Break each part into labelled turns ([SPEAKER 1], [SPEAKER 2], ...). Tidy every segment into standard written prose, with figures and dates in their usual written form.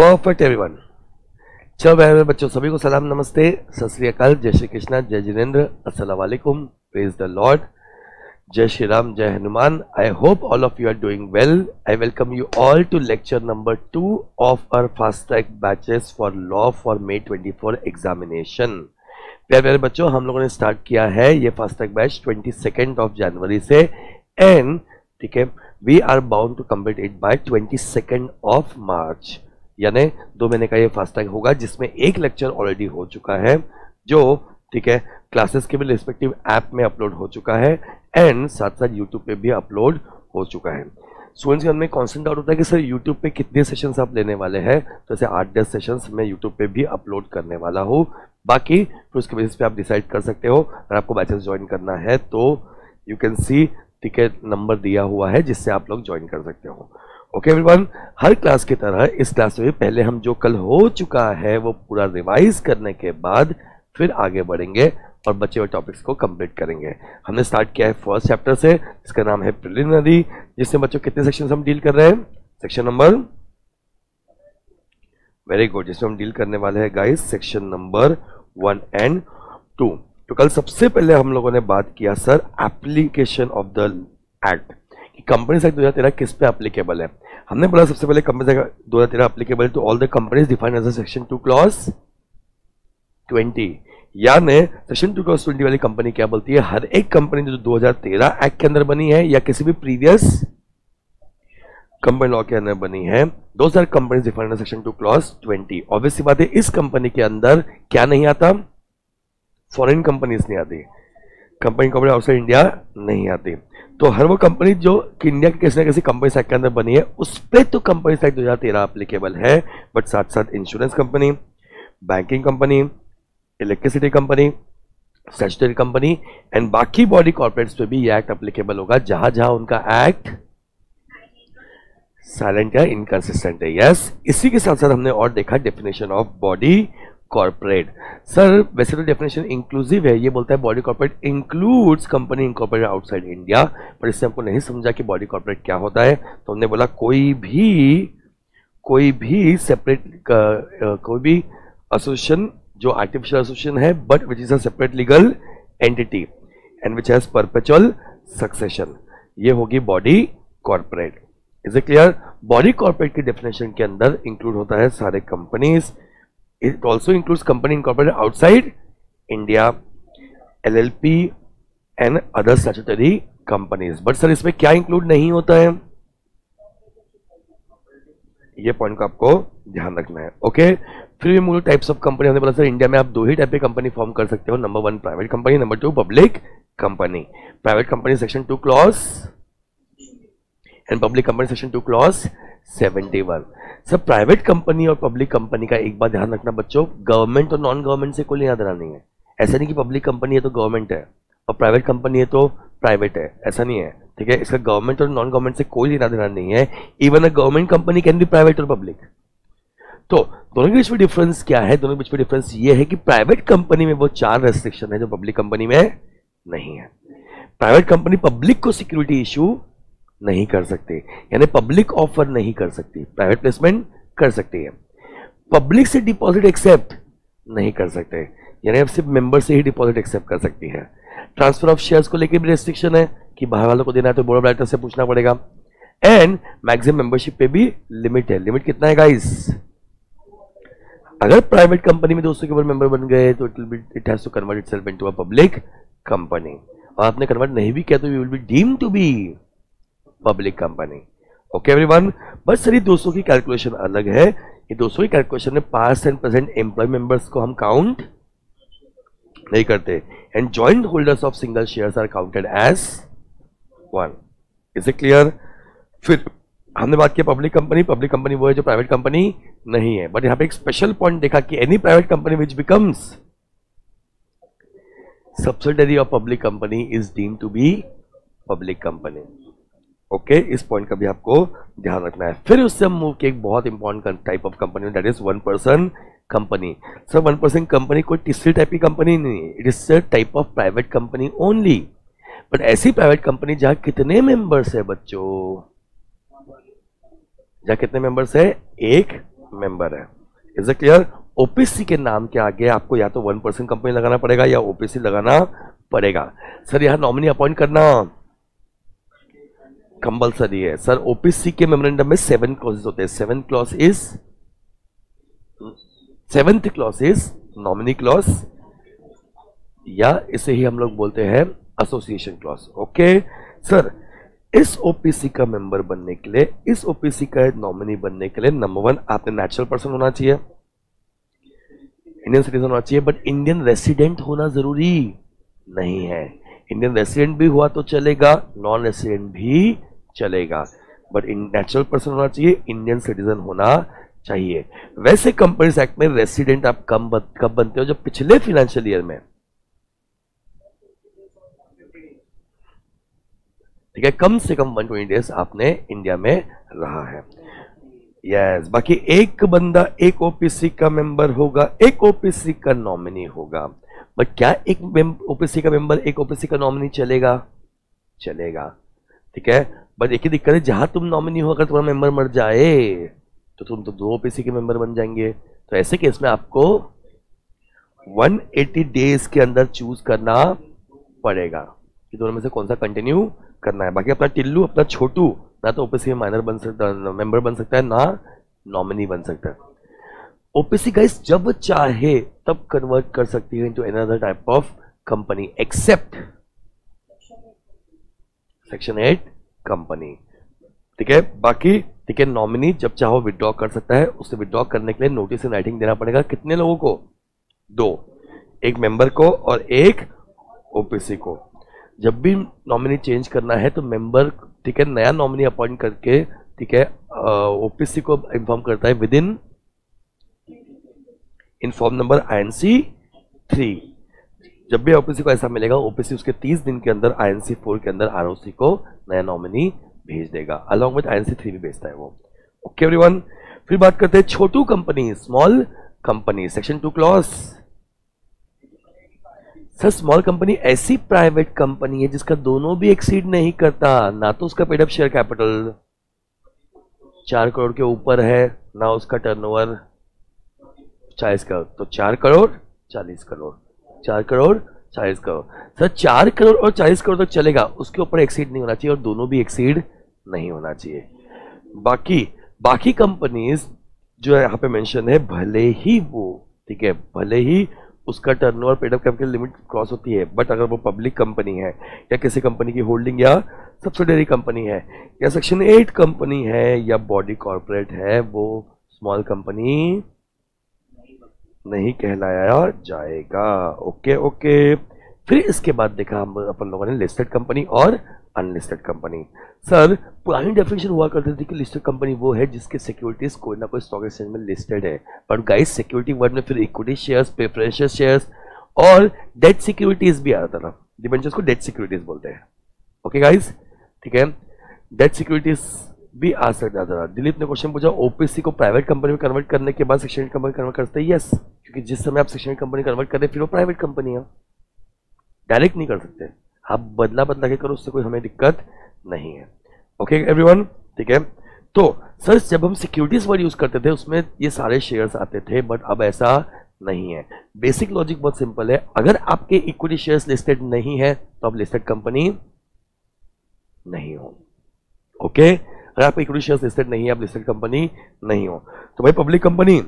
[SPEAKER 1] Perfect everyone. चलो मेरे बच्चों, सभी को सलाम, नमस्ते, सत श्री अकाल, जय श्री कृष्णा, जय जिनेन्द्र, अस्सलाम वालेकुम, प्रेज द लॉर्ड, जय श्री राम, जय Hanuman. I hope all of you are doing well. I welcome you all to lecture number 2 of our fast track batches for law for May 24 examination. प्यारे प्यारे बच्चों, हम लोगों ने स्टार्ट किया है ये फास्ट ट्रैक बैच 22 ऑफ जनवरी से, एंड ठीक है, we are bound to complete it by 22 of March. यानी 2 महीने का ये फास्ट ट्रैक होगा, जिसमें एक लेक्चर ऑलरेडी हो चुका है, जो ठीक है क्लासेस के भी रिस्पेक्टिव ऐप में अपलोड हो चुका है, एंड साथ साथ यूट्यूब पे भी अपलोड हो चुका है। स्टूडेंट्स के मन में कॉन्स्टेंट डाउट होता है कि सर यूट्यूब पे कितने सेशंस आप लेने वाले हैं, तो ऐसे 8-10 सेशंस मैं यूट्यूब पे भी अपलोड करने वाला हूँ। बाकी फिर उसके बेसिस पे आप डिसाइड कर सकते हो। अगर आपको बैचेस ज्वाइन करना है तो यू कैन सी ठीक है नंबर दिया हुआ है, जिससे आप लोग ज्वाइन कर सकते हो। ओके एवरीवन, हर क्लास की तरह इस क्लास में पहले हम जो कल हो चुका है वो पूरा रिवाइज करने के बाद फिर आगे बढ़ेंगे और बचे हुए टॉपिक्स को कंप्लीट करेंगे। हमने स्टार्ट किया है फर्स्ट चैप्टर से, इसका नाम है प्रिलिमिनरी, जिसमें बच्चों कितने सेक्शन हम डील कर रहे हैं? सेक्शन नंबर, वेरी गुड, जिसमें हम डील करने वाले हैं गाइस सेक्शन नंबर 1 and 2। तो कल सबसे पहले हम लोगों ने बात किया sir application of the act, companies act 2013 किस पे एप्लीकेबल है। हमने बोला सबसे पहले companies act 2013 applicable to all the companies defined as section 2 clause 20। यानी सेक्शन 2 क्लॉज 20 वाली कंपनी क्या बोलती है? हर एक कंपनी जो 2013 एक्ट के अंदर बनी है या किसी भी प्रीवियस कंपनी लॉ के अंदर बनी है, those are companies defined as section 2 clause 20। Obviously बात है, इस कंपनी के अंदर क्या नहीं आता? फॉरेन कंपनीज नहीं आती, कंपनी आउटसाइड इंडिया नहीं आती। तो हर वो कंपनी जो कि इंडिया के किसी न किसी कंपनी एक्ट के अंदर बनी है, उस पर तो कंपनी एक्ट 2013 एप्लीकेबल है, बट साथ साथ insurance company, banking company, electricity company, statutory company and बाकी बॉडी कॉर्पोरेट्स पे भी ये एक्ट एप्लीकेबल होगा, जहां जहां उनका एक्ट साइलेंट या इनकंसिस्टेंट है। यस, इसी के साथ साथ हमने और देखा definition of body corporate. Sir वैसे तो डेफिनेशन इंक्लूसिव है, ये बोलता है body corporate includes company incorporated outside India, पर इससे हमको नहीं समझा कि बॉडी कॉर्पोरेट क्या होता है। तो हमने बोला कोई भी सेपरेट कोई भी एसोसिएशन जो आर्टिफिशियल एसोसिएशन है, but which is a separate legal entity and which has perpetual succession, ये होगी body corporate. Is it clear? Body corporate की डेफिनेशन के अंदर इंक्लूड होता है सारे companies. It also includes company incorporated outside India, LLP and other statutory companies. But sir इसमें क्या इंक्लूड नहीं होता है? ये पॉइंट को आपको ध्यान रखना है। ओके, फिर भी मूल टाइप्स ऑफ कंपनी हमने बोला सर इंडिया में आप 2 ही टाइप की कंपनी फॉर्म कर सकते हो, number 1 private company, number 2 public company. Private company section 2 clause and public company section 2 clause 71। Sir private company और पब्लिक कंपनी का एक बात ध्यान रखना बच्चों, गवर्नमेंट और नॉन गवर्नमेंट से कोई लेना देना नहीं है। ऐसा नहीं कि पब्लिक कंपनी है तो गवर्नमेंट है और प्राइवेट कंपनी है तो प्राइवेट है, ऐसा नहीं है। ठीक है, इसका गवर्नमेंट और नॉन गवर्नमेंट से कोई लेना देना नहीं है। Even a government company can be private और पब्लिक। तो दोनों के बीच में डिफरेंस क्या है? दोनों के बीच में डिफरेंस ये है कि प्राइवेट कंपनी में वो 4 रेस्ट्रिक्शन है जो पब्लिक कंपनी में नहीं है। प्राइवेट कंपनी पब्लिक को सिक्योरिटी इशू नहीं कर सकती, यानी पब्लिक ऑफर नहीं कर सकती, प्राइवेट प्लेसमेंट कर सकती है। पब्लिक से डिपॉजिट एक्सेप्ट नहीं कर सकते, यानी अब सिर्फ मेंबर से ही डिपॉजिट एक्सेप्ट कर सकती है। ट्रांसफर ऑफ शेयर्स को लेकर भी रेस्ट्रिक्शन है कि बाहर वालों को देना है तो बोर्ड ऑफ डायरेक्टर से पूछना पड़ेगा। एंड मैक्सिमम मेंबरशिप पे भी लिमिट है। लिमिट कितना है गाइस? अगर प्राइवेट कंपनी में 200 के ऊपर मेंबर बन गए तो it has to convert itself into a public company, और आपने कन्वर्ट नहीं भी किया तो you will be deemed to be public company. Okay everyone, but sir ये 200 की कैलकुलेशन अलग है। ये 200 की कैलकुलेशन में past and present employ members को हम काउंट नहीं करते, and joint holders of single shares are counted as 1। Is it clear? फिर हमने बात की पब्लिक कंपनी वो है जो प्राइवेट कंपनी नहीं है, बट यहां पे एक स्पेशल पॉइंट देखा कि any private company which becomes subsidiary of public company is deemed to be public company. Okay, इस पॉइंट का भी आपको ध्यान रखना है। फिर उससे हम मूव किए एक बहुत important type of company, that is 1 person company. Sir 1 person company कोई तीसरी टाइप की कंपनी नहीं है, it is a type of private company only. But ऐसी प्राइवेट कंपनी जहां कितने मेंबर्स है बच्चों? जहां कितने मेंबर्स है? 1 मेंबर है। Is it clear? ओपीसी के नाम के आगे आपको या तो 1% कंपनी लगाना पड़ेगा या ओपीसी लगाना पड़ेगा। सर यहाँ नॉमिनी अपॉइंट करना कंपल्सरी है। सर ओपीसी के मेमोरेंडम में 7 क्लॉजेस होते हैं। 7th clause is nominee clause, या इसे ही हम लोग बोलते हैं एसोसिएशन क्लॉज। ओके सर, इस ओपीसी का मेंबर बनने के लिए, इस ओपीसी का नॉमिनी बनने के लिए, नंबर 1 आपने नेचुरल पर्सन होना चाहिए, इंडियन सिटीजन होना चाहिए, बट इंडियन रेसिडेंट होना जरूरी नहीं है। इंडियन रेसिडेंट भी हुआ तो चलेगा, नॉन रेसिडेंट भी चलेगा, बट नेचुरल पर्सन होना चाहिए, इंडियन सिटीजन होना चाहिए। वैसे कंपनीज एक्ट में रेसिडेंट आप कब बनते हो? जब पिछले फाइनेंशियल ईयर में, ठीक है, कम से कम 120 डेज आपने इंडिया में रहा है। यस, बाकी एक बंदा एक ओपीसी का मेंबर होगा, एक ओपीसी का नॉमिनी होगा, बट क्या एक ओपीसी का मेंबर एक ओपीसी का नॉमिनी चलेगा? चलेगा, ठीक है, बट एक ही दिक्कत है, जहां तुम नॉमिनी हो अगर तुम्हारा मेंबर मर जाए तो तुम तो 2 ओपीसी के मेंबर बन जाएंगे। तो ऐसे केस में आपको 180 डेज के अंदर चूज करना पड़ेगा कि दोनों में से कौन सा कंटिन्यू करना है। बाकी अपना टिल्लू, अपना छोटू ना तो ओपीसी में माइनर बन सकता, मेंबर बन सकता है, ना नॉमिनी बन सकता है। ओपीसी गाइस जब चाहे तब कन्वर्ट कर सकती है into another type of company except section 8 company, ठीक है। बाकी ठीक है, नॉमिनी जब चाहो विड्रॉ कर सकता है। उसे विड्रॉ करने के लिए नोटिस इन राइटिंग देना पड़ेगा। कितने लोगों को? 2, एक मेंबर को और एक ओपीसी को। जब भी नॉमिनी चेंज करना है तो मेंबर, ठीक है, नया नॉमिनी अपॉइंट करके, ठीक है, ओपीसी को इन्फॉर्म करता है with in form number INC 3। जब भी ओपीसी को ऐसा मिलेगा, ओपीसी उसके 30 दिन के अंदर INC 4 के अंदर आरओसी को नया नॉमिनी भेज देगा, अलॉन्ग विद INC 3 भी भेजता है वो। ओके एवरीवन, फिर बात करते हैं छोटू company, small company, section 2 clause. Sir small company ऐसी प्राइवेट कंपनी है जिसका दोनों भी एक्सीड नहीं करता, ना तो उसका paid up share capital 4 crore के ऊपर है, ना उसका टर्नओवर 40 करोड़, तो 4 करोड़ 40 करोड़, 4 करोड़ 40 करोड़। सर 4 करोड़ और 40 करोड़ तक चलेगा, उसके ऊपर एक्सीड नहीं होना चाहिए और दोनों भी एक्सीड नहीं होना चाहिए। बाकी कंपनीज जो यहाँ पे मेंशन है, भले ही वो, ठीक है, भले ही उसका turnover paid up capital limit cross होती है, बट अगर वो पब्लिक कंपनी है या किसी कंपनी की होल्डिंग या सब्सिडियरी कंपनी है या सेक्शन 8 कंपनी है या बॉडी कॉर्पोरेट है, वो स्मॉल कंपनी नहीं कहलाया जाएगा। ओके। फिर इसके बाद देखा हम अपन लोगों ने लिस्टेड कंपनी और अनलिस्टेड कंपनी। सर पुरानी डेफिनेशन हुआ करती थी कि लिस्टेड कंपनी वो है जिसके सिक्योरिटीज कोई ना कोई स्टॉक एक्सचेंज में लिस्टेड है, बट गाइस सिक्योरिटी वर्ड में फिर इक्विटी शेयर्स, प्रेफरेंशियल शेयर्स और डेट सिक्योरिटीज भी आता था। डिबेंचर्स को डेट सिक्योरिटीज बोलते हैं। ओके गाइस, ठीक है, डेट सिक्योरिटीज भी आ सकता था। दिलीप ने क्वेश्चन पूछा, ओपीसी को प्राइवेट कंपनी में कन्वर्ट करने के बाद सेक्शन 8 कंपनी कन्वर्ट करते हैं? यस, क्योंकि जिस समय आप सेक्शन 8 कंपनी कन्वर्ट कर रहे हैं फिर वो प्राइवेट कंपनी है, डायरेक्ट नहीं कर सकते, आप बदला के करो, उससे कोई हमें दिक्कत नहीं है। ओके एवरीवन, ठीक है। तो सर जब हम सिक्योरिटीज वर्ड यूज करते थे उसमें ये सारे शेयर्स आते थे, बट अब ऐसा नहीं है। बेसिक लॉजिक बहुत सिंपल है, अगर आपके इक्विटी शेयर्स लिस्टेड नहीं है तो आप लिस्टेड कंपनी नहीं हो। ओके, अगर आपके इक्विटी शेयर्स लिस्टेड नहीं है, आप लिस्टेड कंपनी नहीं हो। तो भाई पब्लिक कंपनी,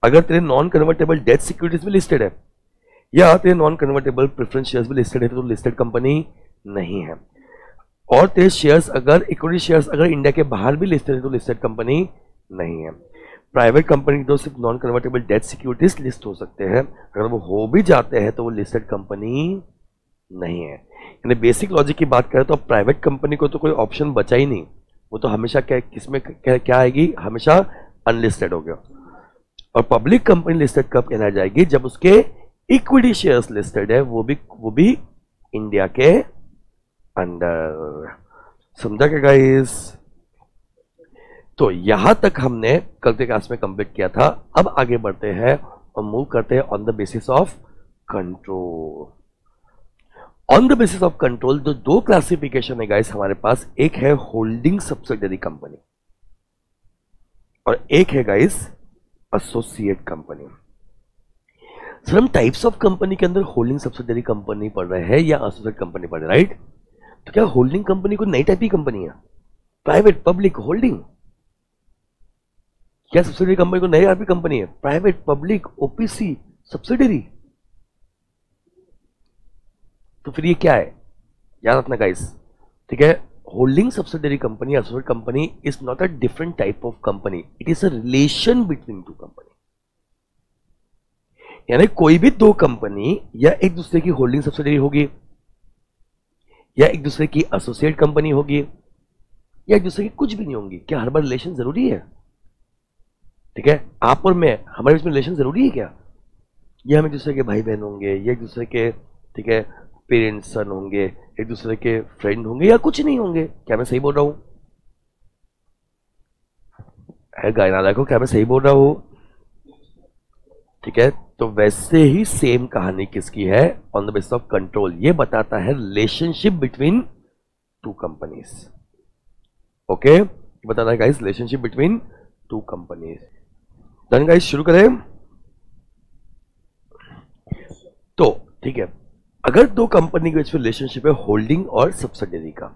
[SPEAKER 1] अगर तेरे नॉन कन्वर्टेबल डेट सिक्योरिटीज भी लिस्टेड है या तेरे नॉन कन्वर्टेबल प्रेफरेंस शेयर्स भी लिस्टेड है तो लिस्टेड कंपनी नहीं है। और तेरे शेयर्स अगर इक्विटी शेयर्स अगर इंडिया के बाहर भी लिस्टेड है तो लिस्टेड कंपनी नहीं है। प्राइवेट कंपनी तो सिर्फ non convertible debt securities list हो सकते हैं, अगर वो हो भी जाते हैं तो वो लिस्टेड कंपनी नहीं है। यानी बेसिक लॉजिक की बात करें तो प्राइवेट कंपनी को तो कोई ऑप्शन बचा ही नहीं, वो तो हमेशा किसमें क्या आएगी, हमेशा अनलिस्टेड हो गया। और पब्लिक कंपनी लिस्टेड कब कहना जाएगी? जब उसके इक्विटी शेयर्स लिस्टेड है, वो भी इंडिया के अंदर। समझा क्या गाइस? तो यहां तक हमने कल के क्लास में कंप्लीट किया था। अब आगे बढ़ते हैं और मूव करते हैं on the basis of control. On the basis of control जो 2 क्लासिफिकेशन है गाइस हमारे पास, एक है होल्डिंग सब्सिडियरी कंपनी और एक है गाइस एसोसिएट कंपनी। सर हम टाइप्स ऑफ कंपनी के अंदर होल्डिंग सब्सिडरी कंपनी पढ़ रहे हैं या एसोसिएट कंपनी पढ़ रहे हैं, राइट? तो क्या होल्डिंग कंपनी को नई टाइप की कंपनी है? Private public holding. क्या सब्सिडरी कंपनी को नई टाइप की कंपनी है? Private public OPC subsidiary. तो फिर ये क्या है? याद रखना गाइस, ठीक है? Holding subsidiary company, associate company is not a different type of company, it is a relation between two company. यानी कोई भी दो कंपनी या एक दूसरे की होल्डिंग सब्सिडरी होगी, या एक दूसरे की एसोसिएट कंपनी होगी, या एक दूसरे की कुछ भी नहीं होंगी। क्या हर बार रिलेशन जरूरी है? ठीक है, आप और मैं, हमारे बीच में रिलेशन जरूरी है क्या? या हम एक दूसरे के भाई बहन होंगे, या एक दूसरे के, ठीक है, पेरेंट्स सन होंगे, एक दूसरे के फ्रेंड होंगे, या कुछ नहीं होंगे? क्या मैं सही बोल रहा हूं? गायना देखो, क्या मैं सही बोल रहा हूं? ठीक है, तो वैसे ही सेम कहानी किसकी है? On the basis of control. ये बताता है relationship between two companies. Okay, बताता है guys relationship between two companies. Done guys, शुरू करें? तो ठीक है, अगर दो कंपनी के बीच में रिलेशनशिप है होल्डिंग और सब्सिडरी का,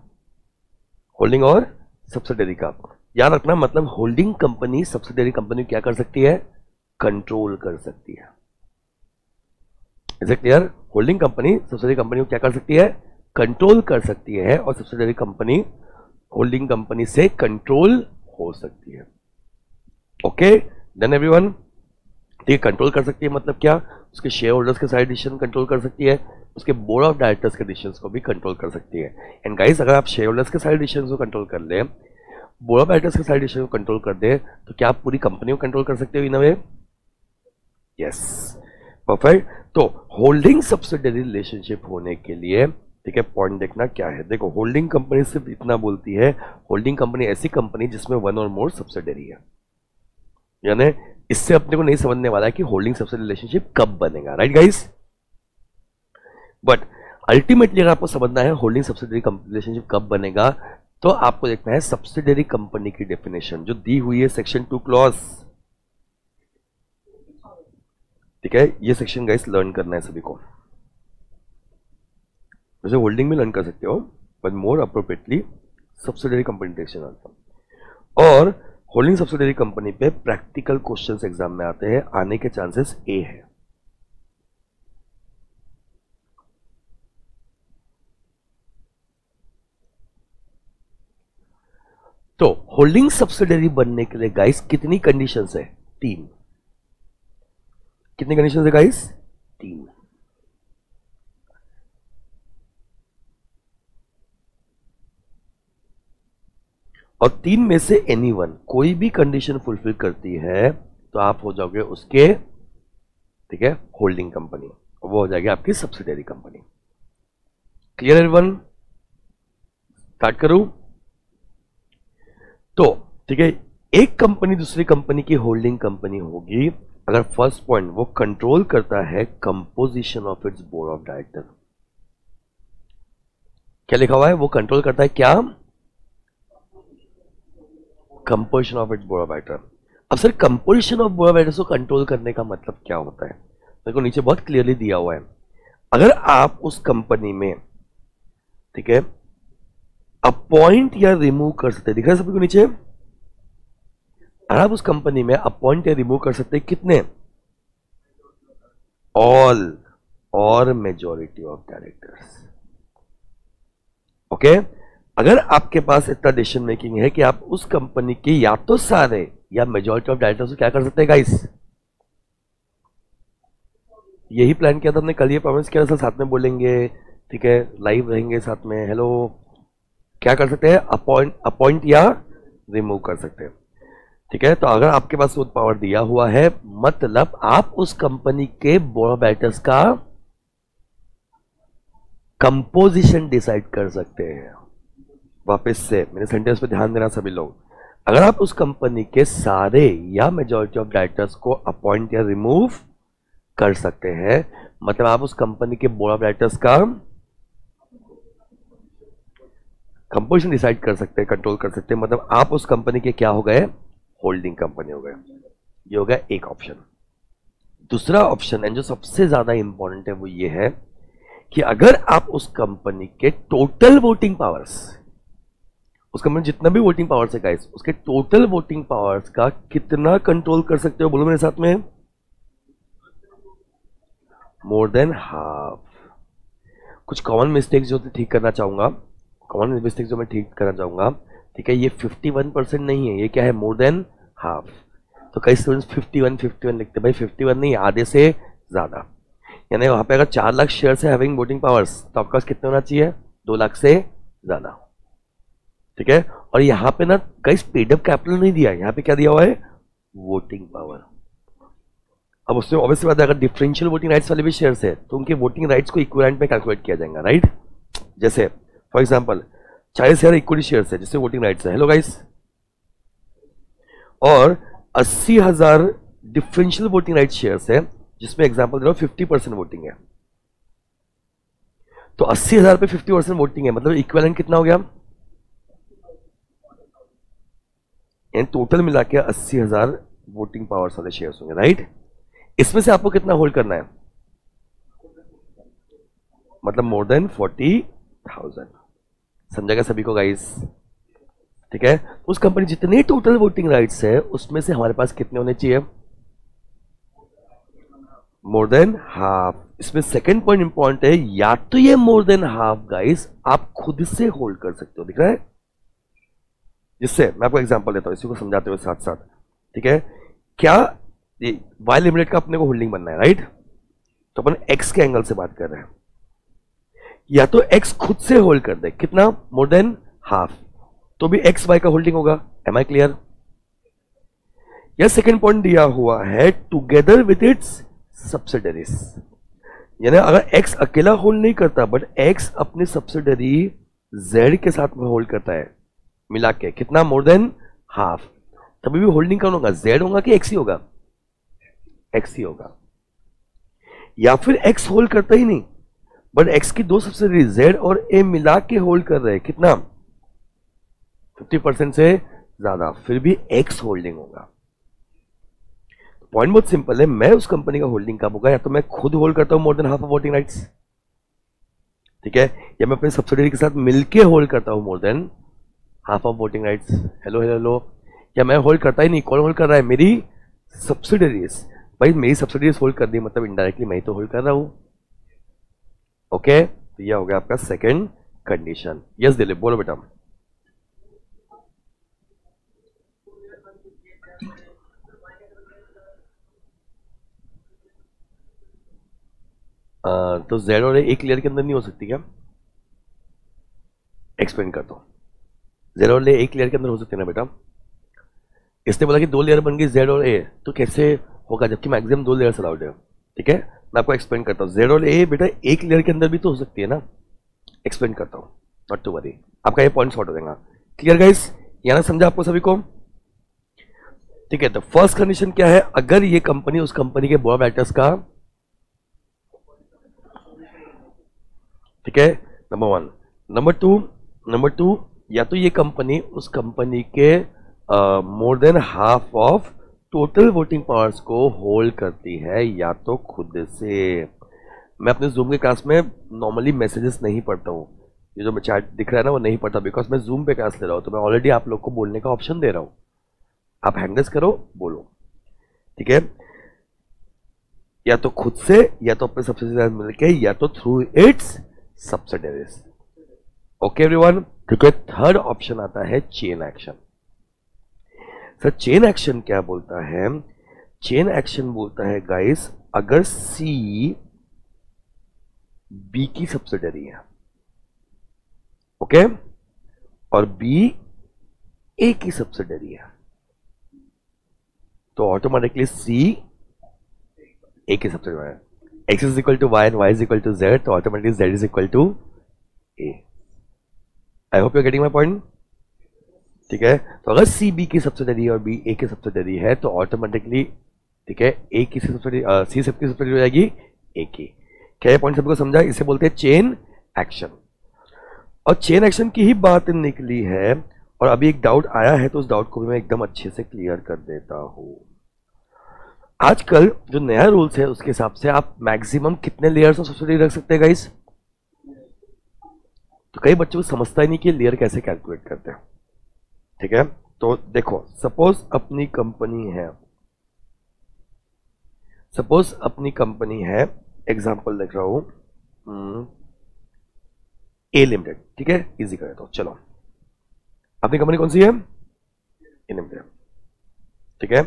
[SPEAKER 1] होल्डिंग और सब्सिडरी का, याद रखना, मतलब होल्डिंग कंपनी सब्सिडरी कंपनी क्या कर सकती है? कंट्रोल कर सकती है। Is it clear? Holding company subsidiary company को क्या कर सकती है? कंट्रोल कर सकती है, और सब्सिडरी कंपनी होल्डिंग कंपनी से कंट्रोल हो सकती है। Okay done everyone? ठीक है, कंट्रोल कर सकती है मतलब क्या? उसके शेयर होल्डर्स के सारे डिसीजन कंट्रोल कर सकती है, उसके बोर्ड ऑफ डायरेक्टर्स के डिसीजन को भी कंट्रोल कर सकती है। एंड गाइस, अगर आप शेयर होल्डर्स के सारे डिसीजन को कंट्रोल कर ले, बोर्ड ऑफ डायरेक्टर्स के सारे डिसीजन को कंट्रोल कर दे, तो क्या आप पूरी कंपनी को कंट्रोल कर सकते हो in a way? Yes, perfect. तो होल्डिंग सब्सिडरी रिलेशनशिप होने के लिए, ठीक है, पॉइंट देखना क्या है। देखो, होल्डिंग कंपनी सिर्फ इतना बोलती है, होल्डिंग कंपनी ऐसी कंपनी जिसमें वन और मोर सब्सिडरी है। यानी इससे अपने को नहीं समझने वाला है कि होल्डिंग सब्सिडरी रिलेशनशिप कब बनेगा, राइट गाइस? बट अल्टीमेटली अगर आपको समझना है होल्डिंग सब्सिडरी रिलेशनशिप कब बनेगा, तो आपको देखना है सब्सिडरी कंपनी की डेफिनेशन जो दी हुई है सेक्शन 2 क्लॉज। ठीक है, ये सेक्शन गाइस लर्न करना है सभी को। वैसे होल्डिंग में लर्न कर सकते हो, but more appropriately subsidiary company section. और होल्डिंग सब्सिडरी कंपनी पे प्रैक्टिकल क्वेश्चंस एग्जाम में आते हैं, आने के चांसेस ए है। तो होल्डिंग सब्सिडरी बनने के लिए गाइस कितनी कंडीशंस है? 3। कितनी कंडीशंस है गाइस? 3। और 3 में से एनी वन, कोई भी कंडीशन फुलफिल करती है तो आप हो जाओगे उसके, ठीक है, होल्डिंग कंपनी, वो हो जाएगी आपकी subsidiary company. Clear everyone? Start करूं? तो ठीक है, एक कंपनी दूसरी कंपनी की होल्डिंग कंपनी होगी अगर फर्स्ट पॉइंट वो कंट्रोल करता है composition of its board of director. क्या लिखा हुआ है? वो कंट्रोल करता है क्या? Composition of its board of director. अब sir composition of board of directors को कंट्रोल करने का मतलब क्या होता है? देखो नीचे बहुत क्लियरली दिया हुआ है, अगर आप उस कंपनी में, ठीक है, अपॉइंट या रिमूव कर सकते हैं, दिख रहा है सभी को नीचे? अगर आप उस कंपनी में अपॉइंट या रिमूव कर सकते हैं कितने? ऑल और मेजॉरिटी ऑफ डायरेक्टर्स। ओके, अगर आपके पास इतना डिसीजन मेकिंग है कि आप उस कंपनी के या तो सारे या मेजॉरिटी ऑफ डायरेक्टर्स को क्या कर सकते हैं गाइस? यही प्लान किया था हमने कल, ये प्रॉमिस किया था साथ में बोलेंगे, ठीक है, लाइव रहेंगे साथ में। हेलो, क्या कर सकते हैं? अपॉइंट या रिमूव कर सकते हैं। ठीक है, तो अगर आपके पास वो पावर दिया हुआ है, मतलब आप उस कंपनी के बोर्ड ऑफ डायरेक्टर्स का कंपोजिशन डिसाइड कर सकते हैं। वापस से मेरे सेंटेंस पे ध्यान देना सभी लोग, अगर आप उस कंपनी के सारे या मेजॉरिटी ऑफ डायरेक्टर्स को अपॉइंट या रिमूव कर सकते हैं, मतलब आप उस कंपनी के बोर्ड ऑफ डायरेक्टर्स का कंपोजिशन डिसाइड कर सकते हैं, कंट्रोल कर सकते हैं, मतलब आप उस कंपनी के क्या हो गए? होल्डिंग कंपनी हो गए। ये हो गया एक ऑप्शन। दूसरा ऑप्शन है जो सबसे ज्यादा इंपॉर्टेंट है, वो ये है कि अगर आप उस कंपनी के टोटल वोटिंग पावर्स, उस कंपनी जितना भी वोटिंग पावर्स है गाइस, उसके टोटल वोटिंग पावर्स का कितना कंट्रोल कर सकते हो, बोलो मेरे साथ में, मोर देन हाफ। कुछ कॉमन मिस्टेक्स जो ठीक करना चाहूंगा, कॉमन मिस्टेक्स जो मैं ठीक करना चाहूंगा, ठीक है, ये 51% नहीं है, ये क्या है, मोर देन हाफ। तो कई स्टूडेंट्स 51 लिखते, भाई 51 नहीं, आधे से ज्यादा। यानी वहां पे अगर 4 लाख शेयर है हैविंग वोटिंग पावर्स, तो आपका कितने होना चाहिए, 2 लाख से ज्यादा, ठीक है। और यहाँ पे ना कई पेड अप कैपिटल नहीं दिया है, यहाँ पे क्या दिया हुआ है, वोटिंग पावर। अब उसमें ऑब्वियसली बात है, अगर डिफरेंशियल वोटिंग राइट्स वाले भी शेयर्स है तो उनके वोटिंग राइट्स को इक्विवेलेंट में कैलकुलेट किया जाएगा, राइट। जैसे for example 40 share equity shares है जिससे वोटिंग राइट्स है, हेलो गाइस, और 80,000 डिफरेंशियल वोटिंग राइट शेयर्स है जिसमें एग्जांपल दे रहा हूं 50% वोटिंग है। तो 80,000 पे 50% वोटिंग है, मतलब इक्विवेलेंट कितना हो गया, यानी टोटल मिला के 80,000 वोटिंग पावर्स वाले शेयर्स होंगे, राइट। इसमें से आपको कितना होल्ड करना है, मतलब मोर देन 40,000। समझेगा सभी को गाइस, ठीक है। उस कंपनी जितने टोटल वोटिंग राइट्स है उसमें से हमारे पास कितने होने चाहिए, मोर देन हाफ। इसमें सेकंड पॉइंट इंपॉर्टेंट है, या तो ये मोर देन हाफ गाइस आप खुद से होल्ड कर सकते हो, दिख रहा है, जिससे मैं आपको एग्जांपल देता हूं इसी को समझाते हुए साथ साथ, ठीक है। क्या वाई लिमिटेड का अपने को होल्डिंग बनना है, राइट, तो अपन एक्स के एंगल से बात कर रहे हैं, या तो एक्स खुद से होल्ड कर दे, कितना, मोर देन हाफ, तो भी एक्स वाई का होल्डिंग होगा, एम आई क्लियर। यह सेकंड पॉइंट दिया हुआ है, टुगेदर विथ इट्स सब्सिडरीज, यानी अगर एक्स अकेला होल्ड नहीं करता बट एक्स अपने सब्सिडरी जेड के साथ में होल्ड करता है मिला के, कितना, मोर देन हाफ, तभी भी होल्डिंग कौन होगा, जेड होगा कि एक्स ही होगा, एक्स ही होगा। या फिर एक्स होल्ड करता ही नहीं बट एक्स की दो सब्सिडरी जेड और ए मिला के होल्ड कर रहे हैं, कितना, 50% से ज्यादा, फिर भी एक्स होल्डिंग होगा। पॉइंट बहुत सिंपल है, मैं उस कंपनी का होल्डिंग कब होगा, या तो मैं खुद होल्ड करता हूं more than half of voting rights, ठीक है, या मैं अपने सब्सिडरी के साथ मिलके होल्ड करता हूं more than half of voting rights, hello hello hello, या मैं होल्ड करता ही नहीं, कौन होल्ड कर रहा है, मेरी सब्सिडरीज। भाई मेरी सब्सिडरीज होल्ड कर दी मतलब इनडायरेक्टली मैं ही तो होल्ड कर रहा हूं, ओके। तो यह हो गया आपका सेकंड कंडीशन। यस दिलीप बोलो बेटा। तो जेड और ए एक लेयर के अंदर नहीं हो सकती क्या, एक्सप्लेन करता हूं। जेड और ए एक लेयर के अंदर हो सकते हैं ना बेटा, इसने बोला कि 2 लेयर बन गई जेड और ए, तो कैसे होगा जबकि मैक्सिमम 2 लेयर अलाउड है, ठीक है। मैं आपको एक्सप्लेन करता हूं, जेड और ए बेटा एक लेयर के अंदर भी तो हो सकती है ना, एक्सप्लेन करता हूं, नॉट टू वरी, आपका ये पॉइंट सॉर्ट हो जाएगा। क्लियर गाइस, यहां समझा आपको सभी को, ठीक है। तो फर्स्ट कंडीशन क्या है, अगर ये कंपनी उस कंपनी के बोर्ड ऑफ डायरेक्टर्स का, ठीक है, नंबर 1। नंबर टू, या तो ये कंपनी उस कंपनी के more than half of total voting powers को होल्ड करती है, या तो खुद से। मैं अपने जूम के क्लास में नॉर्मली मैसेजेस नहीं पढ़ता हूँ, ये जो चैट दिख रहा है ना वो नहीं पढ़ता, बिकॉज मैं जूम पे क्लास ले रहा हूँ, तो मैं ऑलरेडी आप लोग को बोलने का ऑप्शन दे रहा हूँ, आप हैंडल्स करो बोलो, ठीक है। या तो खुद से, या तो अपने सब्सिडीज मिलके, या तो through it's subsidiaries, okay everyone, ठीक है। थर्ड ऑप्शन आता है chain action. Sir chain action क्या बोलता है, चेन एक्शन बोलता है गाइस, अगर सी बी की सब्सिडरी है, ओके, और बी ए की सब्सिडरी है, तो ऑटोमेटिकली सी ए की सब्सिडरी है, X is equal to Y and Y is equal to Z, तो automatically Z is equal to A. I hope you are getting my point, ठीक है। तो अगर सी बी की सब्सिडरी और बी ए की सब्सिडरी है तो ऑटोमेटिकली, ठीक है, ए की सब्सिडरी सी सब की सब्सिडरी हो जाएगी ए की। क्या ये पॉइंट सबको समझा, इसे बोलते हैं चेन एक्शन, और चेन एक्शन की ही बात निकली है। और अभी एक डाउट आया है तो उस डाउट को भी मैं एकदम अच्छे से क्लियर कर देता हूं। आजकल जो नया रूल्स है उसके हिसाब से आप मैक्सिमम कितने लेयर्स ऑफ सब्सिडरी रख सकते हैं गाइस? तो कई बच्चों को समझता ही नहीं कि लेयर कैसे कैलकुलेट करते हैं। ठीक है, तो देखो सपोज अपनी कंपनी है, एग्जांपल देख रहा हूं ए लिमिटेड। ठीक है, इजी करे तो चलो, अपनी कंपनी कौन सी है? A limited. ठीक है,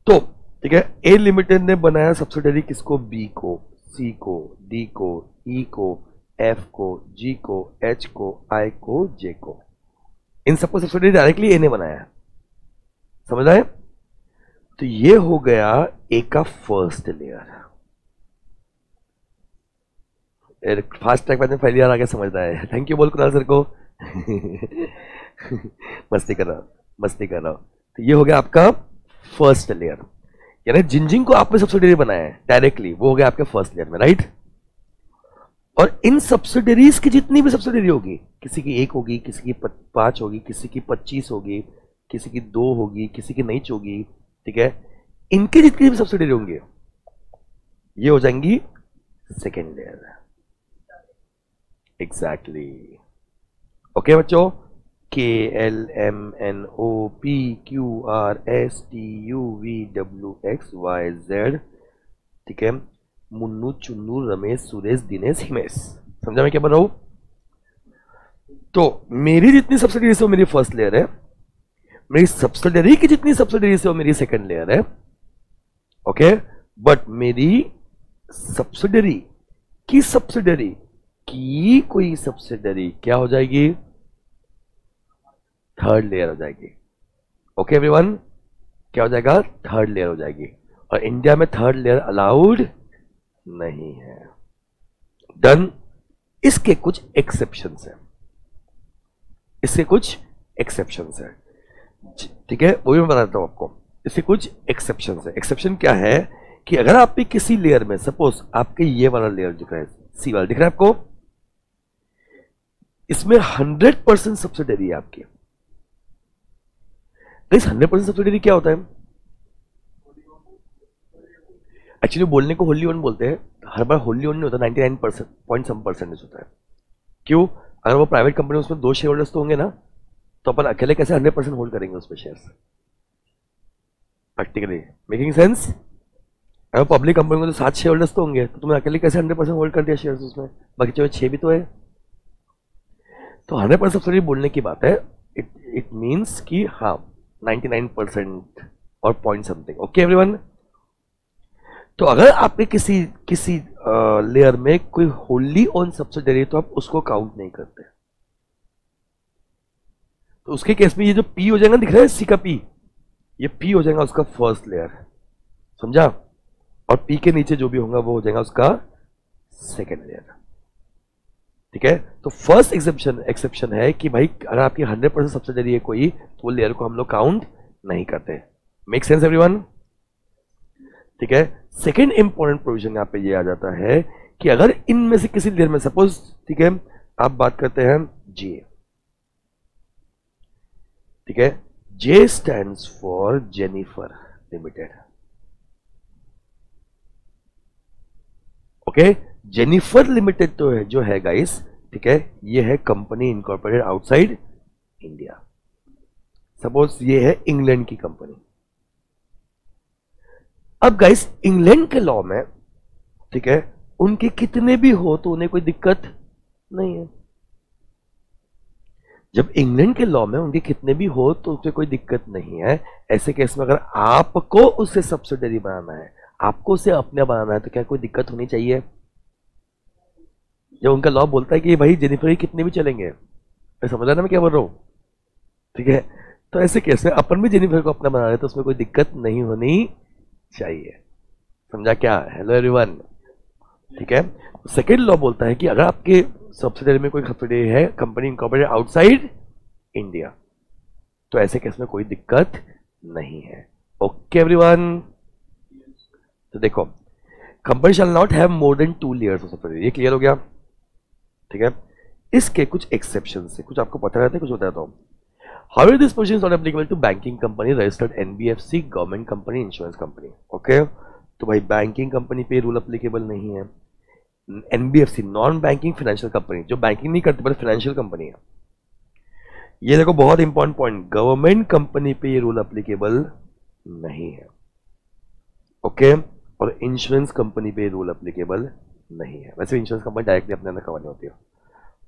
[SPEAKER 1] तो ठीक है, ए लिमिटेड ने बनाया सब्सिडरी किसको? बी को, सी को, डी को, ई को, एफ को, जी को, एच को, आई को, जे को। इन सबको सब्सिडरी डायरेक्टली ए ने बनाया है, समझ आए? तो ये हो गया ए का फर्स्ट लेयर। फास्ट ट्रैक में पहली बार आगे समझ रहा है, थैंक यू बोल कुणाल सर को। मस्ती कर रहा हूं। तो ये हो गया आपका फर्स्ट लेयर, यानी जिन को आपने सब्सिडरी बनाया है डायरेक्टली वो हो गया आपके फर्स्ट लेयर में, राइट? और इन सब्सिडरीज की जितनी भी सब्सिडरी होगी, किसी की 1 होगी, किसी की 5 होगी, किसी की 25 होगी, किसी की 2 होगी, किसी की नहीं होगी। ठीक है, इनकी जितनी भी सब्सिडरी होंगी ये हो जाएंगी सेकेंड लेयर। एग्जैक्टली। ओके बच्चों, K L M N O P Q R S T U V W X Y Z. ठीक है, मुन्नू चुन्नू रमेश सुरेश दिनेश हिमेश। समझा मैं क्या बोल रहा हूं? तो मेरी जितनी सब्सिडरी है वो मेरी फर्स्ट लेयर है, मेरी सब्सिडरी की जितनी सब्सिडरी है वो मेरी सेकंड लेयर है। ओके, बट मेरी सब्सिडरी की कोई सब्सिडरी क्या हो जाएगी? थर्ड लेयर हो जाएगी। ओके एवरीवन, क्या हो जाएगा? थर्ड लेयर हो जाएगी। और इंडिया में थर्ड लेयर अलाउड नहीं है। डन। इसके कुछ एक्सेप्शंस है, ठीक है, वो भी मैं बताता हूं आपको। इसके कुछ एक्सेप्शंस है। एक्सेप्शन क्या है कि अगर आप किसी लेयर में, सपोज आपके ये वाला लेयर दिख रहा है, सी वाला दिख रहा है आपको, इसमें 100% सब्सिडरी है आपकी। इस 100% सब्सिडरी क्या होता है? एक्चुअली बोलने को होली ओन बोलते हैं, हर बार होली ओन नहीं होता, 99% पॉइंट सम परसेंटेज होता है। क्यों? अगर वो प्राइवेट कंपनी उसमें 2 शेयर होल्डर्स तो होंगे ना, तो अपन अकेले कैसे 100% होल्ड करेंगे उसमें शेयर्स? Practically making sense? अगर पब्लिक कंपनी में तो 7 शेयर होल्डर्स तो होंगे, तो तुमने अकेले कैसे 100% होल्ड कर दिया शेयर्स उसमें? बाकी जो 6 भी तो है। तो 100% सब्सिडी बोलने की बात है, इट मीन्स कि हाँ 99% और पॉइंट समथिंग। ओके एवरीवन, तो अगर आपके किसी लेयर में कोई होली ओन सब्सिडरी तो आप उसको काउंट नहीं करते। तो उसके केस में ये जो पी हो जाएगा, दिख रहा है सी का पी, ये पी हो जाएगा उसका फर्स्ट लेयर, समझा? और पी के नीचे जो भी होगा वो हो जाएगा उसका सेकेंड लेयर। ठीक है, तो फर्स्ट एक्सेप्शन है कि भाई अगर आपकी 100% सब्सिडरी है कोई, तो वो लेयर को हम लोग काउंट नहीं करते। Make sense everyone? ठीक है, सेकेंड इंपॉर्टेंट प्रोविजन यहां पे ये आ जाता है कि अगर इनमें से किसी लेयर में, सपोज ठीक है आप बात करते हैं जे, ठीक है, J stands for Jennifer limited. Okay, Jennifer limited तो है जो है गाइस, ठीक है, ये है company incorporated outside India. Suppose ये है इंग्लैंड की कंपनी। अब गाइस इंग्लैंड के लॉ में, ठीक है, उनके कितने भी हो तो उन्हें कोई दिक्कत नहीं है। जब इंग्लैंड के लॉ में उनके कितने भी हो तो उससे कोई दिक्कत नहीं है। ऐसे केस में अगर आपको उसे सब्सिडरी बनाना है, आपको उसे अपने बनाना है, तो क्या कोई दिक्कत होनी चाहिए? जब उनका लॉ बोलता है कि भाई जेनिफर कितने भी चलेंगे, मैं समझ रहा ना मैं क्या बोल रहा हूं? ठीक है, तो ऐसे केस में अपन भी जेनिफर को अपना बना रहे तो उसमें कोई दिक्कत नहीं होनी चाहिए। समझा क्या? Hello everyone. ठीक है, सेकेंड लॉ बोलता है कि अगर आपके सब्सिडरी में कोई सब्सिडरी है कंपनी इनकॉर्पोरेटेड आउटसाइड इंडिया, तो ऐसे केस में कोई दिक्कत नहीं है। ओके एवरीवन, तो देखो company shall not have more than 2 layers of subsidiary, ये क्लियर हो गया? ठीक है, इसके कुछ एक्सेप्शन है, कुछ आपको पता रहता है, कुछ बताता हूं। However, this position is not applicable to banking company, registered NBFC, government company, insurance company. Okay. तो भाई बैंकिंग कंपनी पे रूल अप्लीकेबल नहीं है। NBFC non banking financial company, जो बैंकिंग नहीं करती पर फाइनेंशियल कंपनी है। ये देखो बहुत इंपॉर्टेंट पॉइंट, गवर्नमेंट कंपनी पे ये रूल अप्लीकेबल नहीं है। ओके, और इंश्योरेंस कंपनी पे रूल अप्लीकेबल नहीं है। वैसे इंश्योरेंस कंपनी डायरेक्टली अपने अंदर कवर नहीं होती है।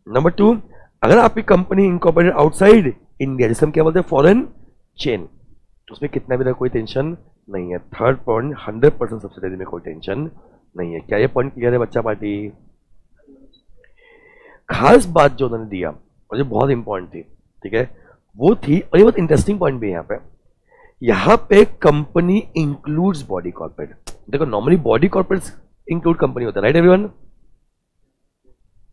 [SPEAKER 1] नंबर 2, अगर आपकी कंपनी इनकॉर्पोरेटेड आउटसाइड इंडिया, जैसे हम क्या बोलते हैं फॉरेन चेन, तो उसमें कितना भी कोई टेंशन नहीं है। थर्ड पॉइंट, 100% सब्सिडरी में कोई टेंशन नहीं है। क्या ये पॉइंट क्लियर है बच्चा पार्टी? खास बात जो उन्होंने दिया और जो बहुत इंपॉर्टेंट थी, ठीक है, वो थी, और ये बहुत इंटरेस्टिंग पॉइंट भी है यहाँ पे कंपनी इंक्लूड्स बॉडी कॉर्पोरेट। देखो normally body corporate include company होता है, राइट एवरीवन,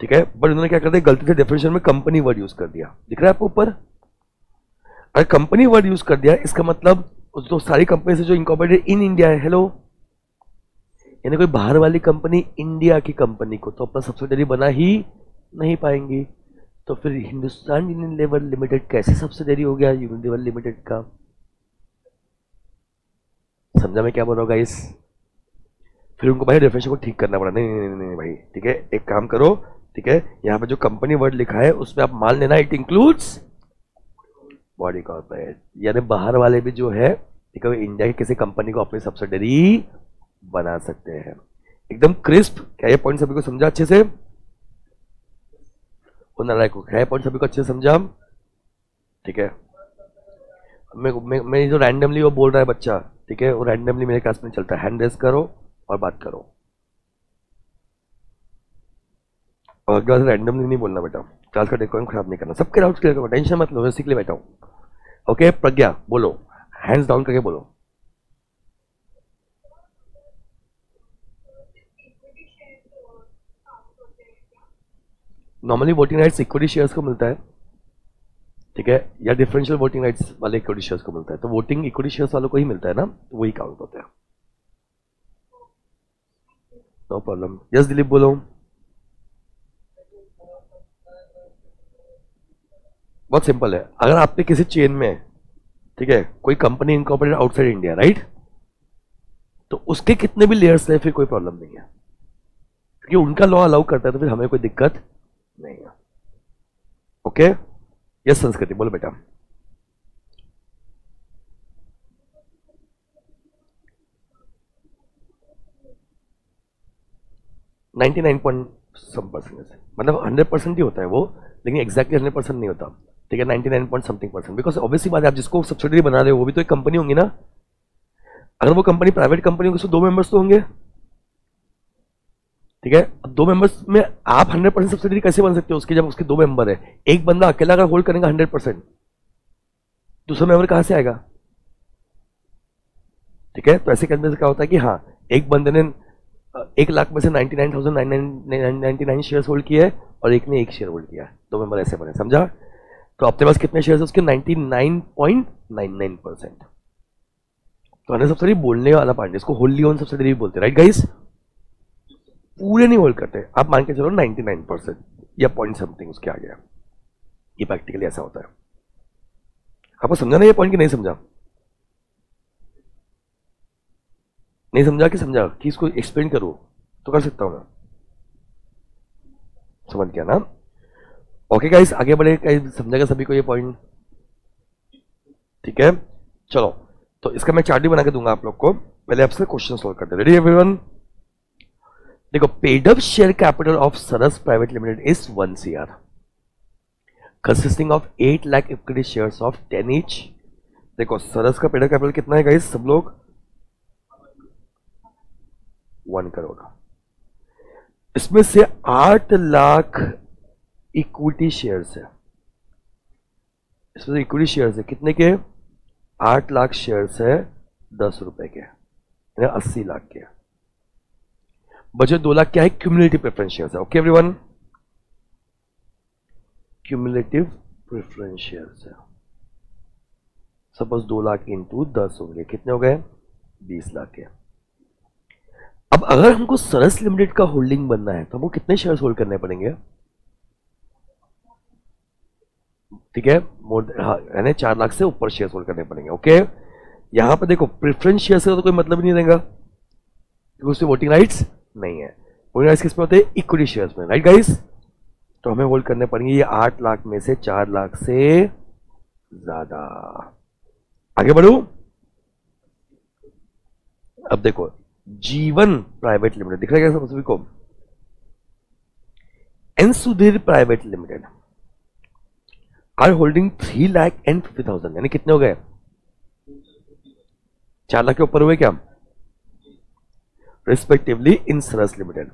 [SPEAKER 1] ठीक है, बट उन्होंने क्या कर दिया, गलती से डेफिनेशन में कंपनी वर्ड यूज कर दिया। दिख रहा है आपको ऊपर? अगर कंपनी वर्ड यूज कर दिया, इसका मतलब तो सारी कंपनी से जो इनकॉर्पोरेटेड इन इंडिया है, हेलो, यानी कोई बाहर वाली कंपनी इंडिया की कंपनी को तो अपना सब्सिडरी बना ही नहीं पाएंगी। तो फिर हिंदुस्तान यूनिलीवर लिमिटेड कैसे सब्सिडरी हो गया यूनिलीवर लिमिटेड का? समझा मैं क्या बोल रहा हूँ गाइस? फिर उनको भाई डेफिनेशन को ठीक करना पड़ा। नहीं नहीं नहीं, नहीं भाई, ठीक है, एक काम करो, ठीक है, यहाँ पे जो कंपनी वर्ड लिखा है उसमें आप मान लेना इट इंक्लूड्स बॉडी कॉर्पोरेट, यानी बाहर वाले भी जो है, ठीक है, इंडिया की किसी कंपनी को अपनी सब्सिडरी बना सकते हैं। एकदम क्रिस्प। क्या ये पॉइंट सभी को समझा अच्छे से? क्या ये पॉइंट सभी को अच्छे से समझा? ठीक है, मैं जो रैंडमली वो बोल रहा है बच्चा, ठीक है, वो रैंडमली मेरे क्लास में चलता है। हैंड रेस करो और बात करो, और अगले बार रैंडमली नहीं बोलना बेटा, क्लास का डेकोरम खराब नहीं करना। सबके डाउट्स क्लियर करो, टेंशन मत लो, सीख ले बैठा हूं। ओके प्रज्ञा बोलो, हैंड्स डाउन करके बोलो। Normally voting rights equity shares को मिलता है, ठीक है, या डिफरेंशियल वोटिंग राइट्स वाले इक्विटी शेयर्स को मिलता है। तो वोटिंग इक्विटी शेयर्स वालों को ही मिलता है ना, तो वही काउंट होता है। No problem. यस दिलीप बोलो। बहुत सिंपल है, अगर आपने किसी चेन में, ठीक है, कोई company incorporated outside India, right, तो उसके कितने भी लेयर्स है फिर कोई प्रॉब्लम नहीं है, क्योंकि उनका लॉ अलाउ करता है, तो फिर हमें कोई दिक्कत नहीं है। ओके, यस संस्कृति बोलो बेटा। Ninety nine point some percent, मतलब 100% ही होता है वो, लेकिन एक्जैक्टली 100% नहीं होता, ठीक है, 99 point something percent. Because obviously बात है, आप जिसको सब्सिडरी बना रहे हो वो भी तो एक कंपनी होंगी ना। अगर वो कंपनी प्राइवेट कंपनी होगी तो 2 मेंबर्स तो होंगे, ठीक है। अब 2 मेंबर्स में आप 100% सब्सिडरी कैसे बन सकते हो उसके, जब उसके 2 मेंबर है। एक बंदा अकेला अगर होल्ड करेगा 100%, दूसरा मेंबर कहां से आएगा, ठीक है। तो ऐसे करने से क्या होता है कि हाँ, एक बंदे ने 1 लाख में से 99,999 शेयर होल्ड किया है और एक ने 1 शेयर होल्ड किया है, 2 मेंबर ऐसे बने, समझा। तो आपके पास कितने शेयर है उसके? 99.99%। तो हमें सब्सिडरी बोलने वाला पार्ट, इसको होल्डली ओन सब्सिडरी बोलते हैं, राइट गाइस। पूरे नहीं होल्ड करते, आप मान के चलो 99% या पॉइंट समथिंग उसके आ गया। ये प्रैक्टिकली ऐसा होता है। आपको समझा ना ये पॉइंट, कि नहीं समझा? नहीं समझा कि समझा, कि इसको एक्सप्लेन करूं तो कर सकता हूं मैं, समझ गया ना। ओके गाइस, आगे बढ़े, समझेगा सभी को ये पॉइंट, ठीक है। चलो, तो इसका मैं चार्ट भी बना के दूंगा आप लोग को, पहले आपसे क्वेश्चन सॉल्व करते हैं। Ready everyone? देखो, paid up share capital of Saras private limited is 1 CR, consisting of 8 lakh equity shares of 10 each. देखो सरस का पेड अप कैपिटल कितना है गाइस, सब लोग? 1 करोड़। इसमें से 8 लाख इक्विटी शेयर्स है, इसमें इक्विटी शेयर्स है कितने के? 8 लाख शेयर्स है 10 रुपए के, यानी 80 लाख के। बचे 2 लाख क्या है? क्यूमुलेटिव प्रेफरेंस शेयर्स है। Okay everyone, cumulative preference shares है। सपोज 2 लाख इंटू 10 होंगे, कितने हो गए? 20 लाख के। अब अगर हमको सरस लिमिटेड का होल्डिंग बनना है तो हमको कितने शेयर्स होल्ड करने पड़ेंगे? ठीक है, यानी 4 लाख से ऊपर शेयर्स होल्ड करने पड़ेंगे। ओके, यहां पर देखो प्रेफरेंस शेयर्स का तो कोई मतलब ही नहीं रहेगा, क्योंकि उसमें वोटिंग राइट्स नहीं है। वोटिंग राइट्स किस में होते हैं? इक्विटी शेयर्स में, राइट गाइस। तो हमें होल्ड करने पड़ेंगे ये 8 लाख में से 4 लाख से ज्यादा। आगे बढ़ू। अब देखो जीवन प्राइवेट लिमिटेड दिख रहा है क्या सभी को? N Sudhir private limited are holding 3,50,000, यानी कितने हो गए? 4 लाख के ऊपर हुए क्या रिस्पेक्टिवली इन सरस लिमिटेड।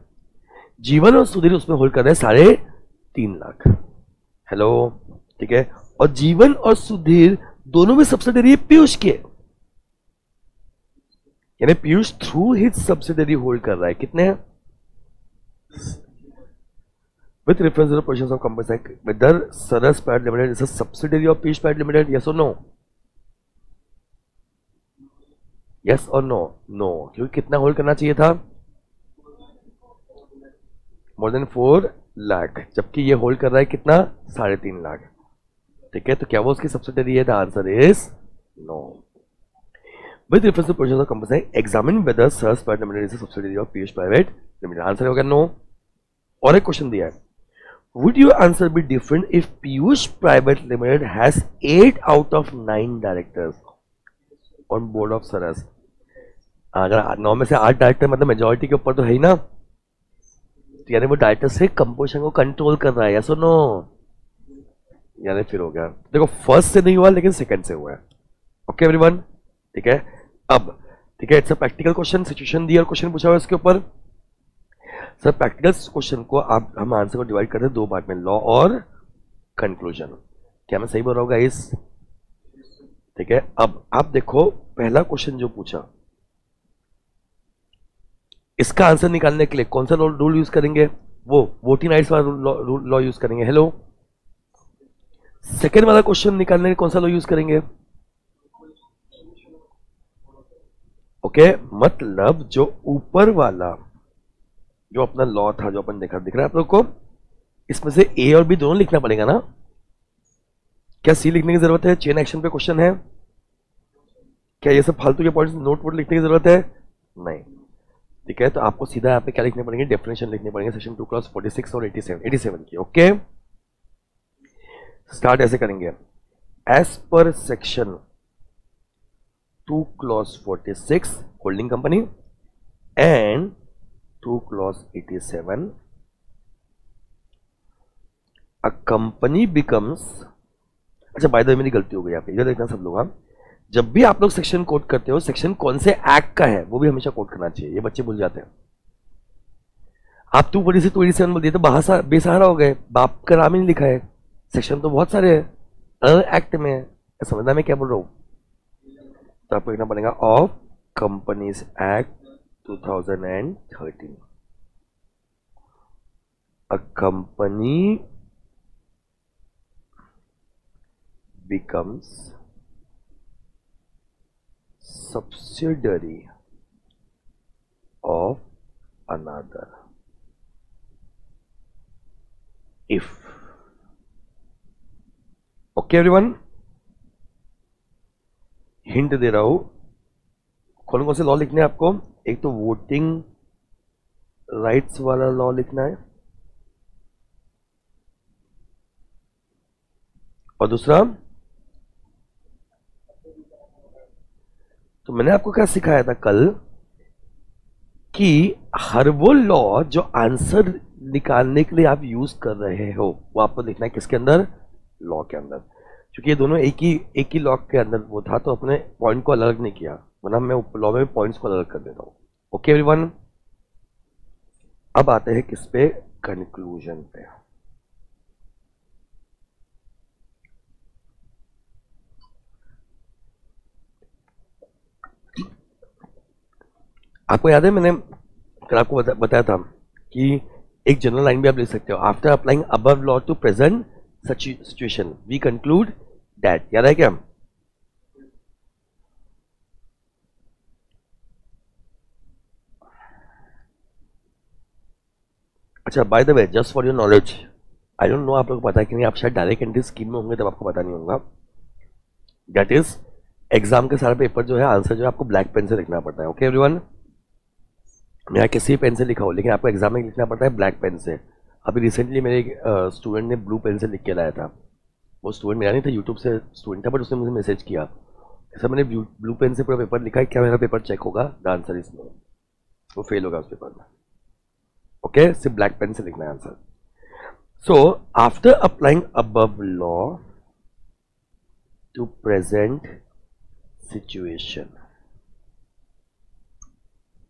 [SPEAKER 1] जीवन और सुधीर उसमें होल्ड कर रहे हैं 3.5 लाख। हेलो, ठीक है। और जीवन और सुधीर दोनों में सब्सिडरी है पीयूष के, यानी Piyush through his subsidiary hold कर रहा है कितने हैं? With reference two positions of company weather Saras private limited is a subsidiary of Piyush private limited, yes और नो? यस और नो? नो, क्योंकि कितना होल्ड करना चाहिए था? मोर देन 4 लाख, जबकि ये होल्ड कर रहा है कितना? 3.5 लाख। ठीक है, तो क्या वो उसकी सब्सिडरी है? The answer is no. With reference to position of company examine whether Saras private limited is a subsidiary of Piyush private limited, answer होगा नो। और एक क्वेश्चन दिया है, would your answer be different if Piyush private limited has 8 out of 9 directors on board of Saras? अगर 9 में से 8 director मतलब majority के ऊपर तो है ही ना, यानी वो डायरेक्टर से कंपोजिशन को कंट्रोल कर रहा है, यस और नो? यानी फिर हो गया। देखो फर्स्ट से नहीं हुआ लेकिन सेकंड से हुआ है। ओके एवरीवन, ठीक है। अब ठीक है, it's a practical question, situation दी और क्वेश्चन पूछा हुआ इसके ऊपर। सर प्रैक्टिकल क्वेश्चन को आप हम आंसर को डिवाइड करते हैं 2 पार्ट में, लॉ और कंक्लूजन। क्या मैं सही बोल रहा हूँ गाइस? ठीक है। अब आप देखो पहला क्वेश्चन जो पूछा, इसका आंसर निकालने के लिए कौन सा रूल यूज करेंगे? वो वोटिंग राइट्स वाला लॉ यूज करेंगे। हेलो, सेकेंड वाला क्वेश्चन निकालने के लिए कौन सा लॉ यूज करेंगे? ओके, मतलब जो ऊपर वाला जो अपना लॉ था जो अपन देखा, दिख रहा है आप लोग को? इसमें से ए और बी दोनों लिखना पड़ेगा ना? क्या सी लिखने की जरूरत है? चेन एक्शन पे क्वेश्चन है, क्या ये सब फालतू के पॉइंट्स नोट वोट लिखने की जरूरत है? नहीं। ठीक है, तो आपको सीधा यहाँ पे क्या लिखने पड़ेंगे? डेफिनेशन लिखने पड़ेंगे सेक्शन 2 क्लॉज 46 और 87 की। ओके, स्टार्ट ऐसे करेंगे, as per section 2 clause 46 holding company and 2 clause 87 a company becomes. अच्छा बाय द वे मेरी गलती हो गई, यहाँ पे इधर देखना सब लोग। हाँ, जब भी आप लोग सेक्शन कोड करते हो, सेक्शन कौन से एक्ट का है वो भी हमेशा कोड करना चाहिए, ये बच्चे भूल जाते हैं। आप 246 287 बोल दिए तो बेसहारा हो गए, बाप का नाम ही नहीं लिखा है। सेक्शन तो बहुत सारे हैं एक्ट में है, समझना मैं क्या बोल रहा हूँ? तो आपको लिखना पड़ेगा of companies act 2013। A company becomes subsidiary of another if। Okay everyone, hint दे रहा हूं, कौन से लॉ लिखने हैं आपको? एक तो वोटिंग राइट्स वाला लॉ लिखना है, और दूसरा तो मैंने आपको क्या सिखाया था कल कि हर वो लॉ जो आंसर निकालने के लिए आप यूज कर रहे हो वो आपको लिखना है किसके अंदर? लॉ के अंदर। क्योंकि ये दोनों एक ही लॉ के अंदर वो था, तो अपने पॉइंट को अलग नहीं किया, वरना मैं लॉ में पॉइंट्स को अलग कर देता हूं। ओके एवरीवन, अब आते हैं किस पे? कंक्लूजन पे। आपको याद है मैंने कल आपको बताया था कि एक जनरल लाइन भी आप लिख सकते हो, after applying above law to present such situation we conclude that. याद है क्या? अच्छा by the way, just for your knowledge, I don't know आप लोग को पता है कि नहीं, आप शायद डायरेक्ट एंट्री स्कीम में होंगे तब आपको पता नहीं होगा। दैट इज एग्जाम के सारे पेपर जो है आंसर जो है आपको ब्लैक पेन से लिखना पड़ता है। ओके एवरीवन, मैं किसी पेन से लिखा हो, लेकिन आपको एग्जाम में लिखना पड़ता है ब्लैक पेन से। अभी रिसेंटली मेरे एक स्टूडेंट ने ब्लू पेन से लिख के लाया था। वो स्टूडेंट मेरा नहीं था, यूट्यूब से स्टूडेंट था, बट उसने मुझे मैसेज किया, सर मैंने ब्लू पेन से पूरा पेपर लिखा है, क्या मेरा पेपर चेक होगा? द आंसर इज नो, वो फेल होगा उस पेपर में। ओके, सिर्फ ब्लैक पेन से लिखना है answer. So after applying above law to present situation,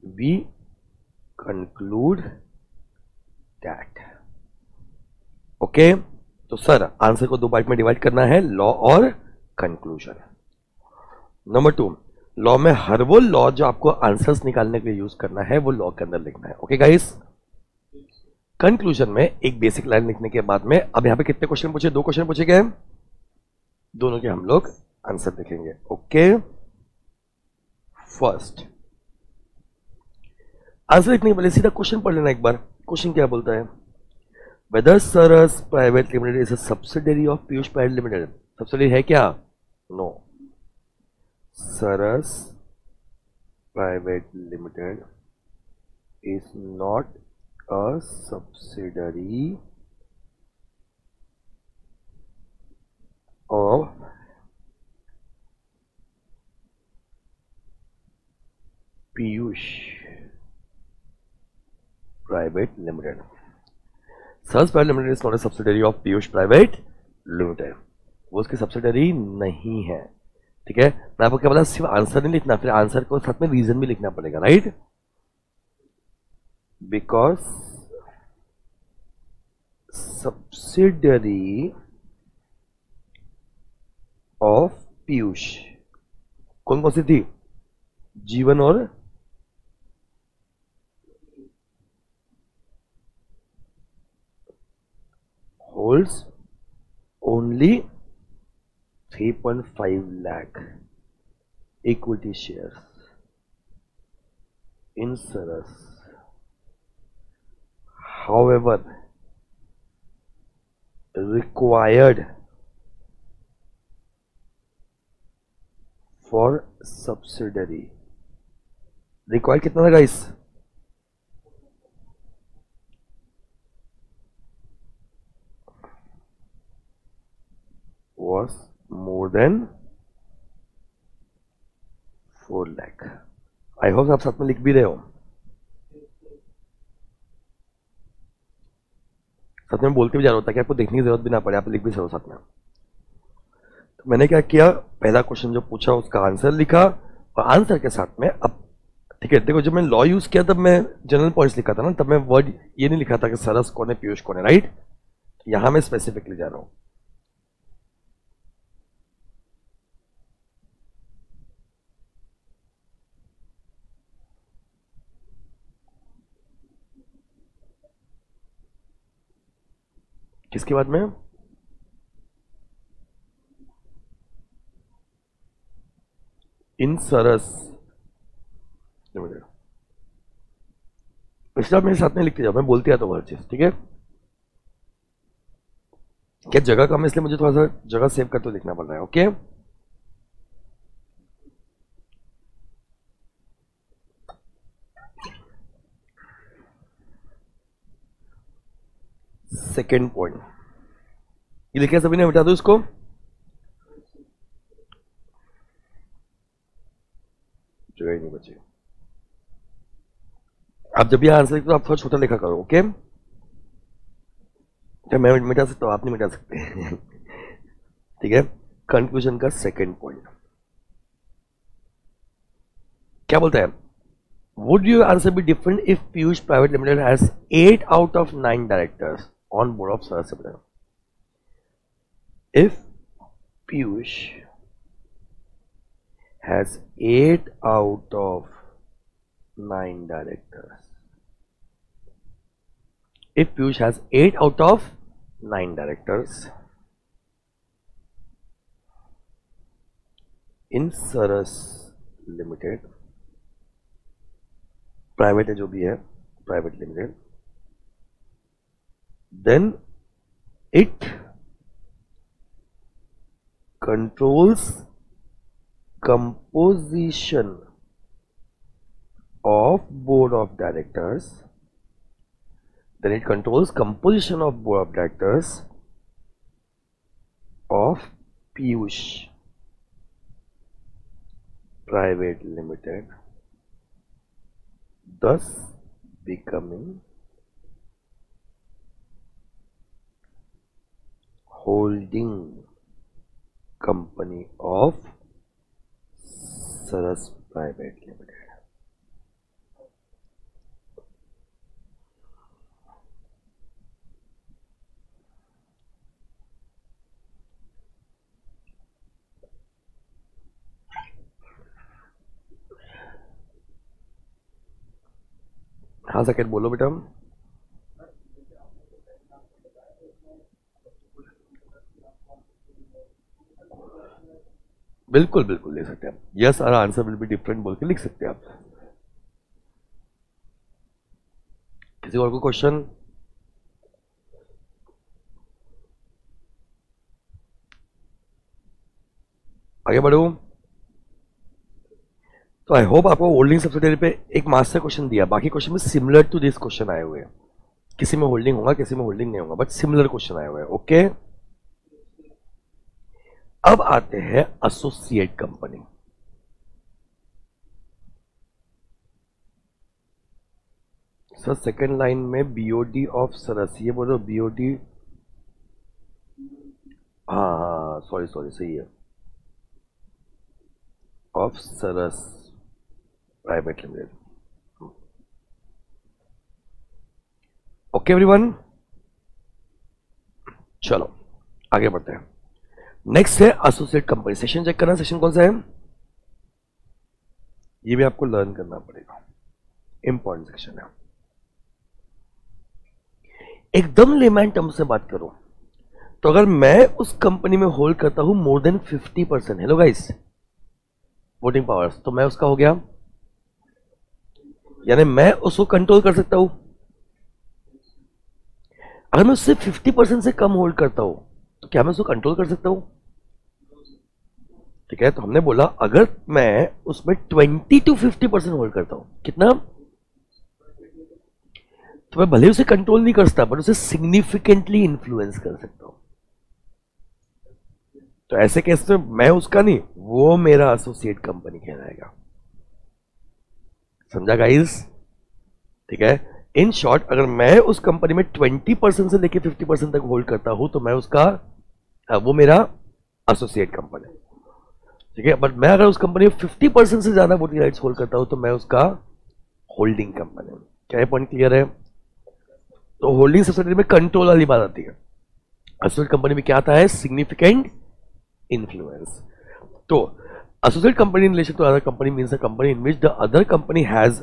[SPEAKER 1] we conclude that. Okay, तो सर आंसर को दो पार्ट में डिवाइड करना है, लॉ और कंक्लूजन। नंबर 2, लॉ में हर वो लॉ जो आपको आंसर्स निकालने के लिए यूज करना है वो लॉ के अंदर लिखना है। ओके गाइस, कंक्लूजन में एक बेसिक लाइन लिखने के बाद में अब यहां पे कितने क्वेश्चन पूछे? 2 क्वेश्चन पूछे गए, दोनों के हम लोग आंसर देखेंगे। ओके, फर्स्ट आंसर लिखने के पहले सीधा क्वेश्चन पढ़ लेना एक बार। क्वेश्चन क्या बोलता है? Whether Saras private limited is a subsidiary of Piyush private limited. Subsidiary है क्या? No. Saras private limited is not a subsidiary of Piyush private limited. Saras private limited is not a subsidiary of Piyush private limited. वो उसकी सब्सिडरी नहीं है। ठीक है, मैं आपको क्या बोला, सिर्फ आंसर नहीं लिखना, फिर आंसर को साथ में रीजन भी लिखना पड़ेगा, right? Because subsidiary of Piyush, कौन कौन सी थी? जीवन और holds only 3.5 lakh equity shares in Saras. However, required for subsidiary, required कितना था guys? was more than 4 lakh. I hope आप साथ में लिख भी रहे हो, साथ में बोलते भी जा रहा होता है कि आपको देखने की जरूरत भी ना पड़े, आप लिख भी रहे हो साथ में। तो मैंने क्या किया, पहला क्वेश्चन जो पूछा उसका आंसर लिखा, और आंसर के साथ में अब ठीक है, देखो जब मैं लॉ यूज किया तब मैं जनरल पॉइंट्स लिखा था ना, तब मैं वर्ड ये नहीं लिखा था कि सरस कौन है पीयूष कौन है, राइट? यहां मैं स्पेसिफिकली जा रहा हूं। किसके बाद में? इन सरस लिमिटेड। पिछला मेरे साथ में लिखते जाओ, मैं बोलते आता हूँ हर चीज, ठीक है? क्या जगह कम है इसलिए मुझे थोड़ा सा जगह सेव करते हुए लिखना पड़ रहा है। ओके, सेकेंड पॉइंट ये लिखा सभी ने, बता दो इसको। जगह ही नहीं बची। आप जब भी आंसर लिखते हो आप थोड़ा छोटा लिखा करो। ओके, मैं मिटा सकता हूं, आप नहीं मिटा सकते। ठीक है, कंक्लूजन का सेकेंड पॉइंट क्या बोलता है? Would your answer be different if Piyush private limited has 8 out of 9 directors on board of Saras limited? If Piyush has 8 out of 9 directors, if Piyush has 8 out of 9 directors in Saras Limited, private है जो भी है, private limited, then it controls composition of board of directors, then it controls composition of board of directors of Piyush Private Limited, thus becoming holding company of Saras Private Limited. हाँ second बोलो बेटा। बिल्कुल बिल्कुल ले सकते हैं आप। Yes our answer will be different बोल के लिख सकते हैं आप। किसी और को क्वेश्चन? आगे बढ़ो। तो आई होप आपको होल्डिंग सब्सिडियरी पे एक मास्टर क्वेश्चन दिया, बाकी क्वेश्चन में सिमिलर टू दिस क्वेश्चन आए हुए हैं। किसी में होल्डिंग होगा, किसी में होल्डिंग नहीं होगा, बट सिमिलर क्वेश्चन आए हुए हैं। ओके, अब आते हैं associate company. Sir second line में बीओडी ऑफ सरस, ये बोलो बीओडी। हाँ हाँ सॉरी सॉरी सही है, of Saras private limited. Okay everyone, चलो आगे बढ़ते हैं। नेक्स्ट है एसोसिएट कंपनी। सेशन चेक करना, सेशन कौन सा है ये भी आपको लर्न करना पड़ेगा, इंपॉर्टेंट सेक्शन है। एकदम लेमैन टर्म से बात करूं तो अगर मैं उस कंपनी में होल्ड करता हूं मोर than 50%, hello guys, voting powers, तो मैं उसका हो गया, यानी मैं उसको कंट्रोल कर सकता हूं। अगर मैं उससे 50% से कम होल्ड करता हूं तो क्या मैं उसको कंट्रोल कर सकता हूं? ठीक है, तो हमने बोला अगर मैं उसमें 20 to 50% होल्ड करता हूं, कितना, तो मैं भले उसे कंट्रोल नहीं कर सकता बट उसे सिग्निफिकेंटली इन्फ्लुएंस कर सकता हूं। तो ऐसे केस में मैं उसका नहीं, वो मेरा एसोसिएट कंपनी कहलाएगा। समझा गाइस? ठीक है, इन शॉर्ट अगर मैं उस कंपनी में 20% से लेके 50% तक होल्ड करता हूं तो मैं उसका, वो मेरा एसोसिएट कंपनी। ठीक है, बट मैं अगर उस कंपनी में 50% से ज्यादा वोटिंग राइट्स होल्ड करता हूं तो मैं उसका होल्डिंग कंपनी। क्या पॉइंट क्लियर है? तो होल्डिंग सब्सिडियरी में कंट्रोल वाली बात आती है, एसोसिएट कंपनी में क्या आता है, सिग्निफिकेंट इन्फ्लुएंस। तो associate company in relation to other company means a company in which the other company has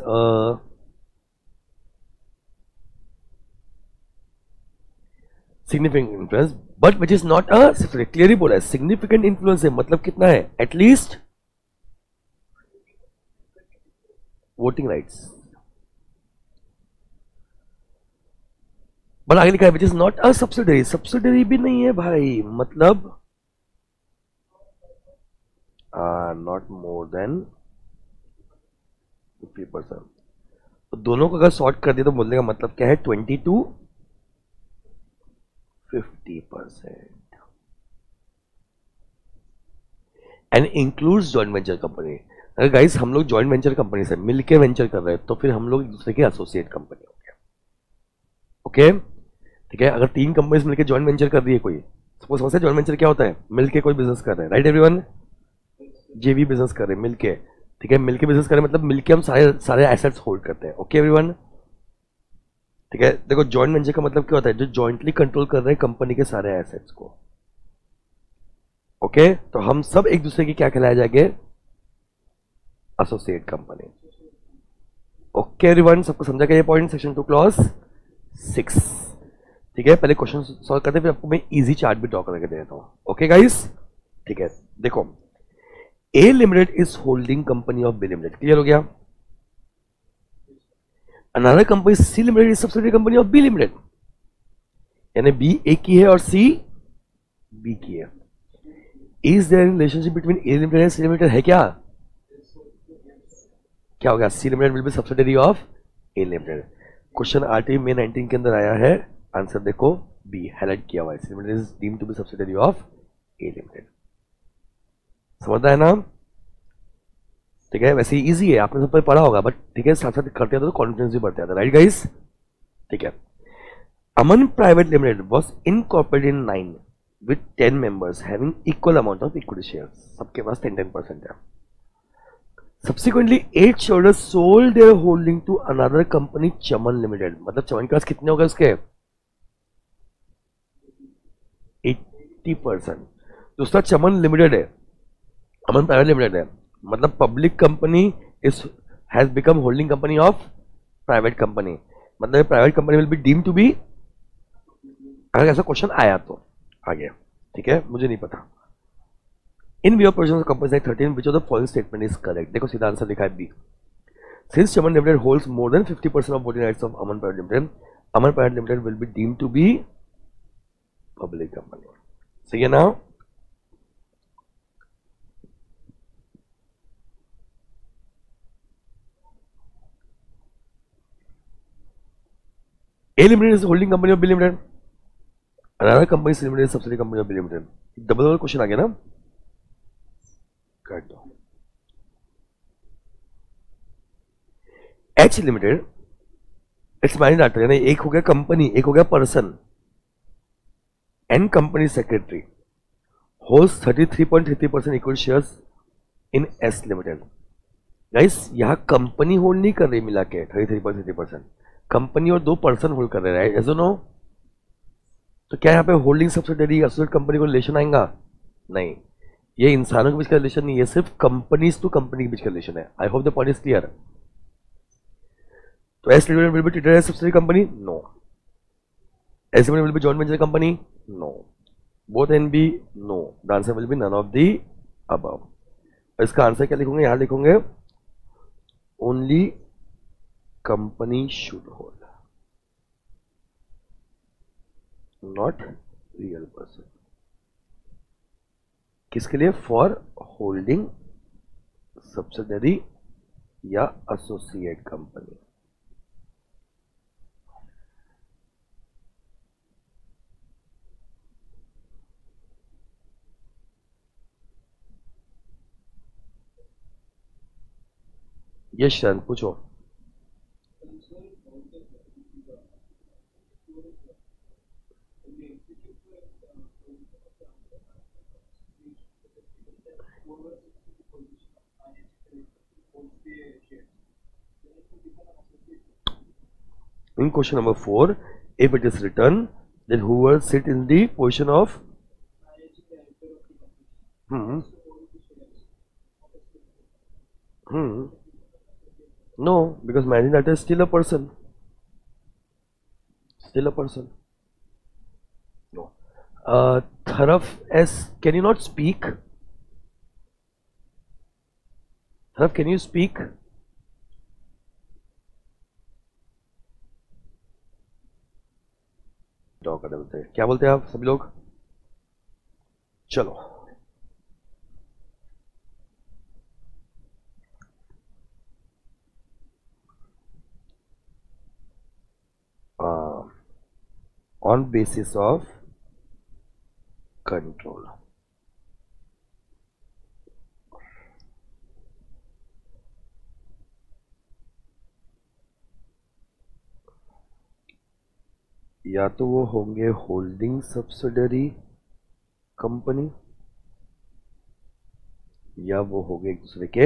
[SPEAKER 1] significant influence but which is not a subsidiary. Clearly बोला है, सिग्निफिकेंट इन्फ्लुएंस है मतलब कितना है, एटलीस्ट वोटिंग राइट्स। बट आगे लिखा है विच is not a subsidiary, subsidiary भी नहीं है भाई, मतलब नॉट मोर देन 50%। तो दोनों को अगर सॉर्ट कर दिया तो बोलने का मतलब क्या है, 20 to 50%। And includes joint venture company. अगर गाइस हम लोग जॉइंट वेंचर कंपनी से मिलके वेंचर कर रहे हैं तो फिर हम लोग एक दूसरे के एसोसिएट कंपनी हो गया। ओके, ठीक है, अगर 3 कंपनीज मिलके जॉइंट वेंचर कर रही है कोई, सपोज समझते हैं जॉइंट वेंचर क्या होता है, मिलके कोई बिजनेस कर रहे हैं, राइट एवरीवन, जेवी बिजनेस कर रहे हैं मिलके। ठीक है, मिलके बिजनेस कर रहे हैं मतलब मिलके हम सारे एसेट्स होल्ड करते हैं। ओके एवरीवन, ठीक है, देखो जॉइंट वेंचर का मतलब क्या होता है, जो जॉइंटली कंट्रोल कर रहे हैं कंपनी के सारे एसेट्स को। ओके, तो हम सब एक दूसरे की क्या कहलाए जाएंगे, एसोसिएट कंपनी। ओके एवरीवन, सबको समझा गया ये पॉइंट, सेक्शन 2 क्लॉज 6। ठीक है, पहले क्वेश्चन सॉल्व करते हैं फिर आपको मैं इजी चार्ट भी ड्रॉ करके दे देता हूं। ओके गाइस, ठीक है, देखो A limited is holding company of B limited, clear हो गया। Another company C limited is subsidiary company of B limited, यानी बी ए की है और सी बी की है। Is there relationship between A limited and C limited, है क्या? क्या होगा? C limited will be subsidiary of A limited. Question RTI में 19 के अंदर आया है, आंसर देखो बी हाईलाइट किया हुआ है, C limited is deemed to be subsidiary of A limited. समझता है ना? ठीक है, वैसे इजी है, आपने सब पे पढ़ा होगा, बट ठीक है साथ साथ करते हैं तो कॉन्फिडेंस भी बढ़ता है, राइट गाइस? ठीक है। Aman private limited was incorporated in 9 with 10 members having equal amount of equity shares, सबके पास 10% है। Subsequently 8 shareholders sold their holding to another company, Chaman limited. मतलब चमन के पास कितने हो गए उसके? 80%। दूसरा चमन लिमिटेड है, अमन प्राइवेट लिमिटेड है, मतलब public company is has become holding company of private company, मतलब private company will be deem to be, अगर ऐसा क्वेश्चन आया तो आगे, ठीक है, मुझे नहीं पता। In view of position of company 13 which of the following statement is correct? देखो सीधा आंसर लिखा है B. Since Chaman limited holds more than 50% of voting rights of Aman private limited, Aman private limited will be deem to be public company. सही है ना? A limited is holding company of B limited, another company is limited is subsidiary company of B limited। Double double question आ गया ना? काट दो। H limited its managing director, यानी एक हो गया कंपनी, एक हो गया person, and company secretary holds 33.33% equity shares in S limited. Guys यहां कंपनी होल्ड नहीं कर रही मिला के 33.33%, कंपनी और 2 पर्सन होल्ड कर रहे हैं, ऐसा नो? तो क्या यहाँ पे होल्डिंग सब्सिडरी एसोसिएट कंपनी को रिलेशन आएगा? नहीं, ये इंसानों के बीच का रिलेशन नहीं है, सिर्फ कंपनीज टू कंपनी के बीच का रिलेशन है। I hope the point is clear. तो S limited will be treated as subsidiary company? No. S limited will be joint venture company? No. Both and B? No. The answer will be none of the above. इसका आंसर क्या लिखोगे? यहां लिखोगे only company should hold, not real person. किसके लिए? For holding subsidiary या associate company. Yes Sharan पूछो। In question number 4, if it is written, then whoever sit in the position of no, because managing director is still a person. Still a person. No. Tharaf S, can you not speak? Tharaf, can you speak? बोलते हैं, क्या बोलते हैं आप सभी लोग? चलो on basis of control, या तो वो होंगे होल्डिंग सब्सिडरी कंपनी या वो होंगे एक दूसरे के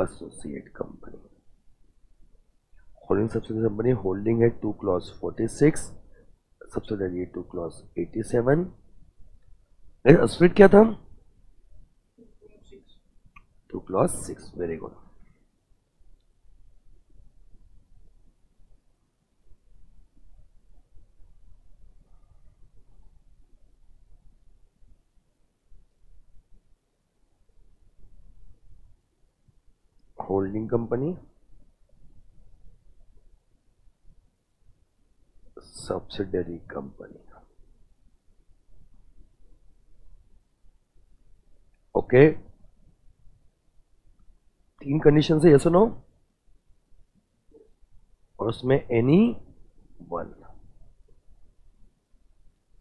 [SPEAKER 1] associate company. Holding subsidiary company holding है 2 क्लॉज 46, सब्सिडरी 2 क्लॉज 87। एसोसिएट क्या था? 2 clause 6। Very good. Holding company, subsidiary company. Okay, 3 condition है, यस और नो, और उसमें एनी वन,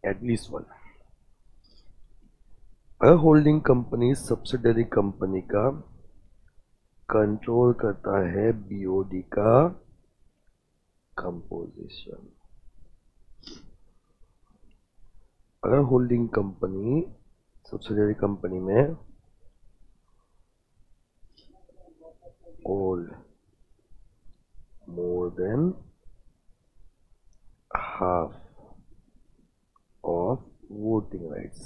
[SPEAKER 1] एटलीस्ट वन। अगर होल्डिंग कंपनी सब्सिडरी कंपनी का कंट्रोल करता है बीओडी का कंपोजिशन, अगर होल्डिंग कंपनी सब्सिडरी कंपनी में hold more than half of voting rights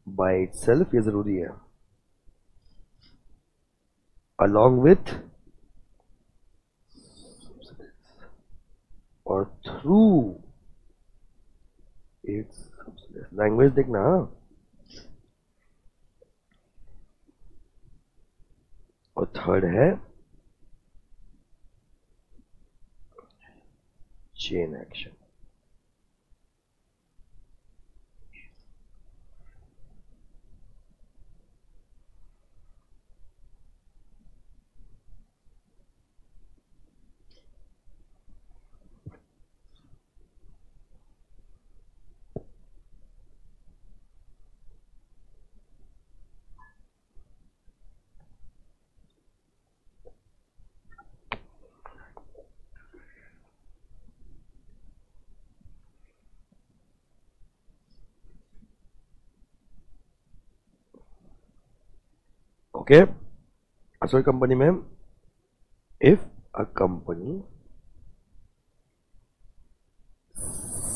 [SPEAKER 1] by itself, ये जरूरी है, along with or through its language देखना, और थर्ड है चेन एक्शन। ओके, असल कंपनी में if a company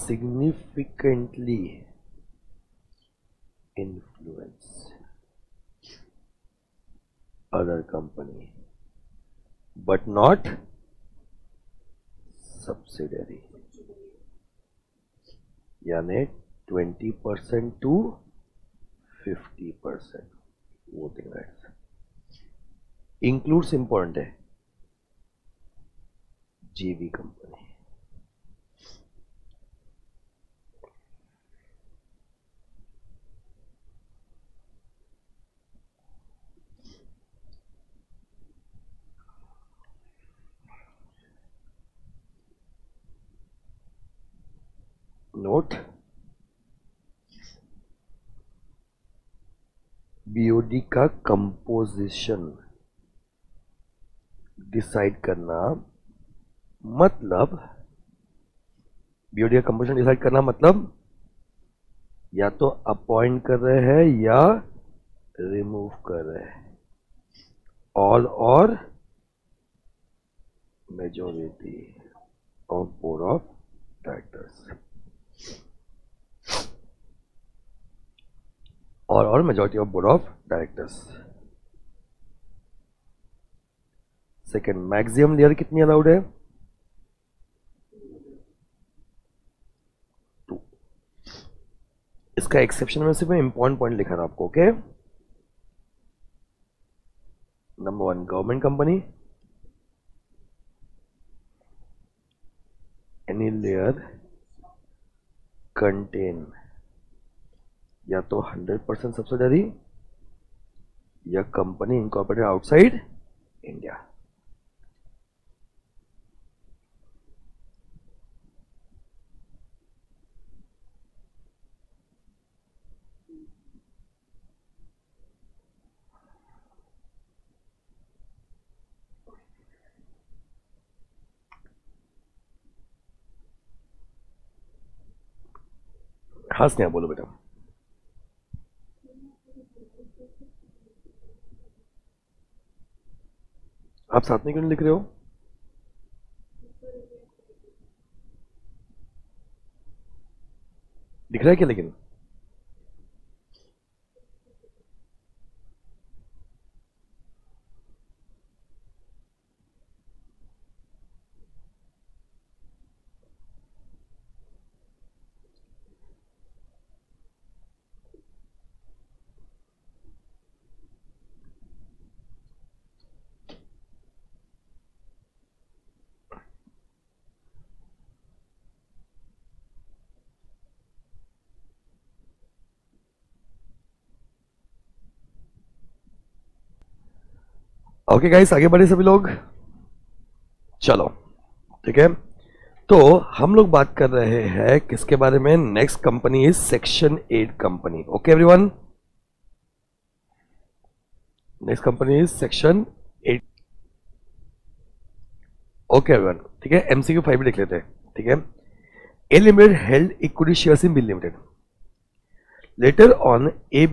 [SPEAKER 1] significantly influence other company but not subsidiary, यानी 20% to 50% voting rights, includes important है जीवी कंपनी। नोट, बीओडी का कंपोजिशन डिसाइड करना मतलब, बीओडी का कंपोजिशन डिसाइड करना मतलब या तो अपॉइंट कर रहे हैं या रिमूव कर रहे हैं, ऑल और majority of board of directors, और majority of board of directors. Second, maximum layer कितनी अलाउड है? 2। इसका एक्सेप्शन में सिर्फ इंपॉर्टेंट पॉइंट लिखा था आपको, okay. Number 1, government company, any layer contain या तो 100% सब्सिडरी या कंपनी इनकॉर्पोरेटेड आउटसाइड इंडिया। हाँ स्नेहा बोलो बेटा। आप साथ में क्यों नहीं लिख रहे हो? दिख रहा है क्या लेकिन? ओके गाइस, आगे बढ़े सभी लोग, चलो ठीक है। तो हम लोग बात कर रहे हैं किसके बारे में? Next company is section 8 company. Okay everyone, next company is section 8। Okay everyone, ठीक है। एमसीक्यू 5 लिख लेते हैं, ठीक है। A limited held equity shares in B limited, later on A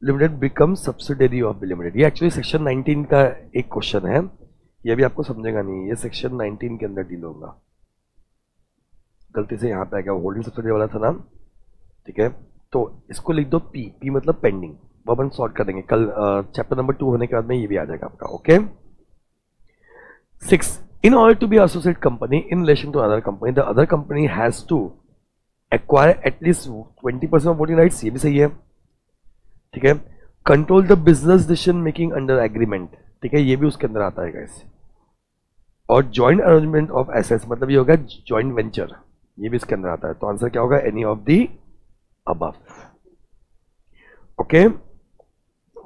[SPEAKER 1] limited become subsidiary of B limited. ये actually section 19 का एक क्वेश्चन है, ये भी आपको समझेगा नहीं, ये सेक्शन 19 के अंदर डील होगा। गलती से यहाँ पे आ गया, होल्डिंग सब्सिडरी वाला था ना, ठीक है। तो इसको लिख दो पी, पी मतलब पेंडिंग, वो अपन सॉर्ट कर देंगे कल चैप्टर नंबर 2 होने के बाद में, ये भी आ जाएगा आपका। Okay 6, in order to be associate company in relation to another company, the other company has to acquire at least 20% of voting rights, ये भी सही है, ठीक है। Control the business decision making under agreement, ठीक है, ये भी उसके अंदर आता है गाइस। और जॉइंट अरेंजमेंट ऑफ एसेट्स मतलब ये होगा जॉइंट वेंचर, ये भी इसके अंदर आता है। तो आंसर क्या होगा? Any of the above. Okay,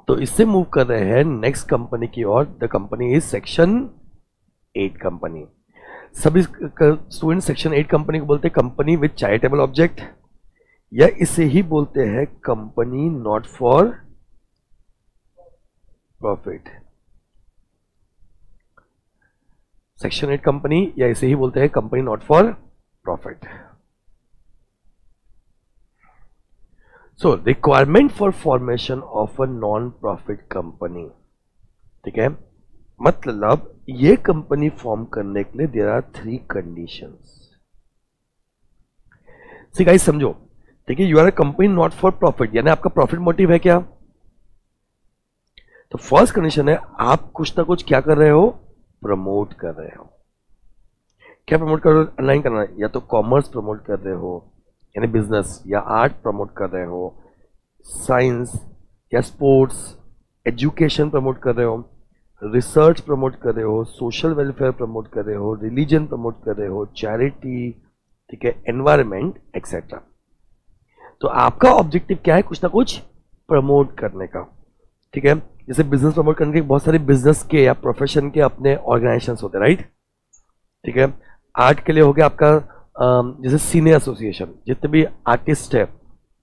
[SPEAKER 1] तो इससे मूव कर रहे हैं नेक्स्ट कंपनी की ओर। The company is section 8 company. सभी स्टूडेंट सेक्शन 8 कंपनी को बोलते हैं कंपनी विद चैरिटेबल ऑब्जेक्ट, या इसे ही बोलते हैं company not for profit. Section 8 company, या इसे ही बोलते हैं company not for profit. So requirement for formation of a non profit company, ठीक है, मतलब ये कंपनी फॉर्म करने के लिए there are 3 conditions. See guys समझो, ठीक है, you are a company not for profit, यानी आपका प्रॉफिट मोटिव है क्या? तो फर्स्ट कंडीशन है आप कुछ ना कुछ क्या कर रहे हो? प्रमोट कर रहे हो। क्या प्रमोट कर रहे हो? ऑनलाइन करना, या तो कॉमर्स प्रमोट कर रहे हो यानी बिजनेस, या आर्ट प्रमोट कर रहे हो, साइंस या स्पोर्ट्स, एजुकेशन प्रमोट कर रहे हो, रिसर्च प्रमोट कर रहे हो, सोशल वेलफेयर प्रमोट कर रहे हो, रिलीजन प्रमोट कर रहे हो, चैरिटी, ठीक है, एनवायरमेंट एक्सेट्रा। तो आपका ऑब्जेक्टिव क्या है? कुछ ना कुछ प्रमोट करने का, ठीक है। जैसे बिजनेस प्रमोट करने के बहुत सारे बिजनेस के या प्रोफेशन के अपने ऑर्गेनाइजेशंस होते हैं, राइट, ठीक है। आर्ट के लिए हो गया आपका जैसे सिने एसोसिएशन, जितने भी आर्टिस्ट है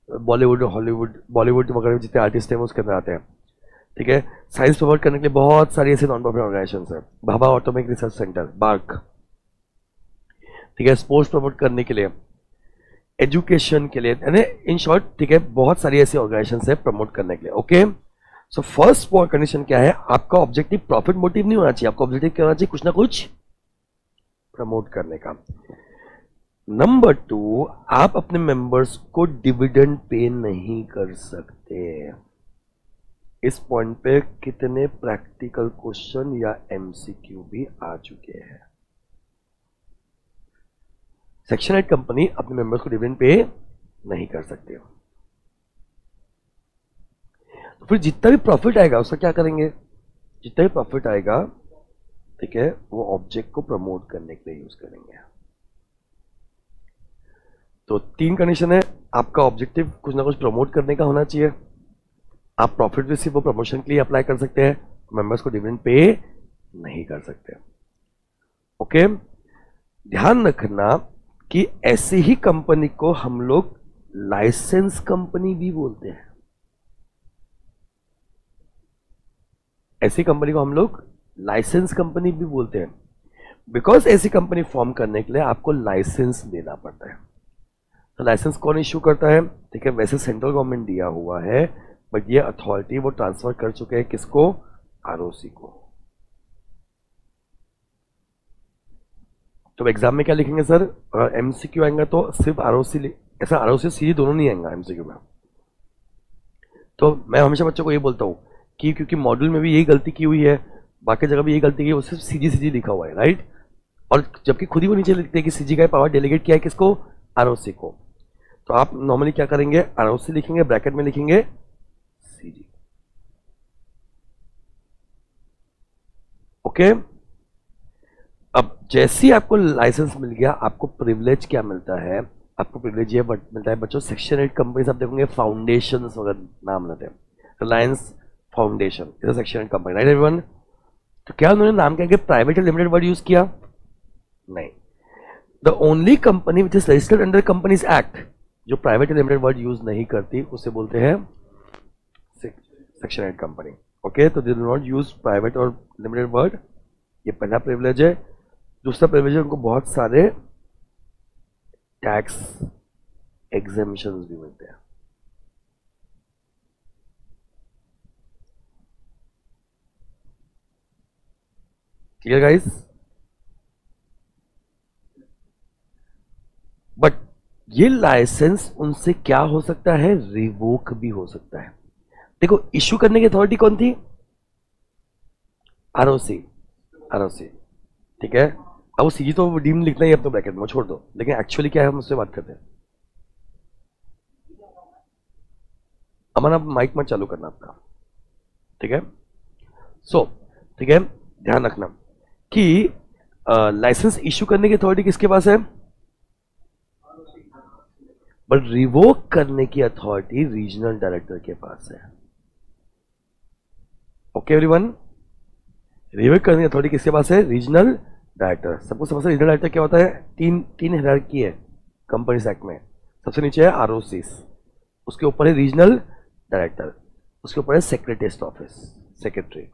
[SPEAKER 1] बॉलीवुड हॉलीवुड बॉलीवुड वगैरह जितने आर्टिस्ट हैं वो उसके अंदर आते हैं, ठीक है। साइंस प्रमोट करने के लिए बहुत सारी ऐसे नॉन प्रॉफिट ऑर्गेनाइजेशंस हैं, Bhabha atomic research centre, BARC, ठीक है। स्पोर्ट्स प्रमोट करने के लिए, एजुकेशन के लिए, यानी इन शॉर्ट, ठीक है, बहुत सारी ऐसी ऑर्गेनाइजेशंस है प्रमोट करने के लिए। ओके, सो फर्स्ट कंडीशन क्या है? आपका ऑब्जेक्टिव प्रॉफिट मोटिव नहीं होना चाहिए, आपका ऑब्जेक्टिव क्या होना चाहिए? कुछ ना कुछ प्रमोट करने का। नंबर 2, आप अपने मेंबर्स को डिविडेंड पे नहीं कर सकते। इस पॉइंट पे कितने प्रैक्टिकल क्वेश्चन या एमसीक्यू भी आ चुके हैं। सेक्शन 8 कंपनी अपने मेंबर्स को डिविडेंड पे नहीं कर सकते, तो फिर जितना भी प्रॉफिट आएगा उसका क्या करेंगे? जितना भी प्रॉफिट आएगा, ठीक है, वो ऑब्जेक्ट को प्रमोट करने के लिए यूज करेंगे। तो 3 कंडीशन है, आपका ऑब्जेक्टिव कुछ ना कुछ प्रमोट करने का होना चाहिए, आप प्रॉफिट भी सिर्फ वो प्रमोशन के लिए अप्लाई कर सकते हैं, मेंबर्स को डिविडेंड पे नहीं कर सकते। ओके, ध्यान रखना कि ऐसी ही कंपनी को हम लोग लाइसेंस कंपनी भी बोलते हैं। ऐसी कंपनी को हम लोग लाइसेंस कंपनी भी बोलते हैं, बिकॉज ऐसी कंपनी फॉर्म करने के लिए आपको लाइसेंस देना पड़ता है। तो लाइसेंस कौन इश्यू करता है? ठीक है, वैसे सेंट्रल गवर्नमेंट दिया हुआ है, बट ये अथॉरिटी वो ट्रांसफर कर चुके हैं किसको? आरओसी को। तो एग्जाम में क्या लिखेंगे सर? एमसीक्यू आएगा तो सिर्फ आरओसी, ऐसा आरओसी सीधी दोनों नहीं आएगा एमसीक्यू में। तो मैं हमेशा बच्चों को ये बोलता हूँ कि क्योंकि मॉड्यूल में भी यही गलती की हुई है, बाकी जगह भी यही गलती की है, वो सिर्फ सीजी सीजी लिखा हुआ है, राइट। और जबकि खुद ही वो नीचे लिखते हैं कि सीजी का पावर डेलीगेट किया है किसको? आरओसी को। तो आप नॉर्मली क्या करेंगे? आरओसी लिखेंगे, ब्रैकेट में लिखेंगे सीजी। ओके, अब जैसे ही आपको लाइसेंस मिल गया, आपको प्रिविलेज क्या मिलता है? आपको प्रिविलेज ये मिलता है बच्चों, सेक्शन 8 कंपनी आप देखोगे फाउंडेशन वगैरह नाम लेते हैं, Reliance foundation is a section 8 company, right everyone. तो क्या उन्होंने नाम क्या प्राइवेट लिमिटेड वर्ड यूज किया? नहीं। The only company which is registered under companies act, जो प्राइवेट लिमिटेड वर्ड यूज नहीं करती उसे बोलते हैं सेक्शन 8 कंपनी। ओके, तो they do not use private और लिमिटेड वर्ड, ये पहला प्रिविलेज है। दूसरा प्रिविलेज है उनको बहुत सारे टैक्स एग्जेम्पशंस भी मिलते हैं। Clear guys? बट ये लाइसेंस उनसे क्या हो सकता है? रिवोक भी हो सकता है। देखो, इश्यू करने की अथॉरिटी कौन थी? आरओसी। आरओसी, ठीक है। अब वो सीजी तो डीम लिखना ही अपने ब्रैकेट में, छोड़ दो, लेकिन एक्चुअली क्या है हम उससे बात करते हैं। अमन, आप माइक मत चालू करना आपका, ठीक है। सो ठीक है, ध्यान रखना कि लाइसेंस इश्यू करने की अथॉरिटी किसके पास है? बट रिवोक करने की अथॉरिटी रीजनल डायरेक्टर के पास है। ओके एवरीवन, रिवोक करने की अथॉरिटी किसके पास है? Regional director. सबको समझ रीजनल डायरेक्टर क्या होता है? तीन हायरार्की है कंपनीज एक्ट में। सबसे नीचे है आरओसी, उसके ऊपर है रीजनल डायरेक्टर, उसके ऊपर है secretaries office, secretary.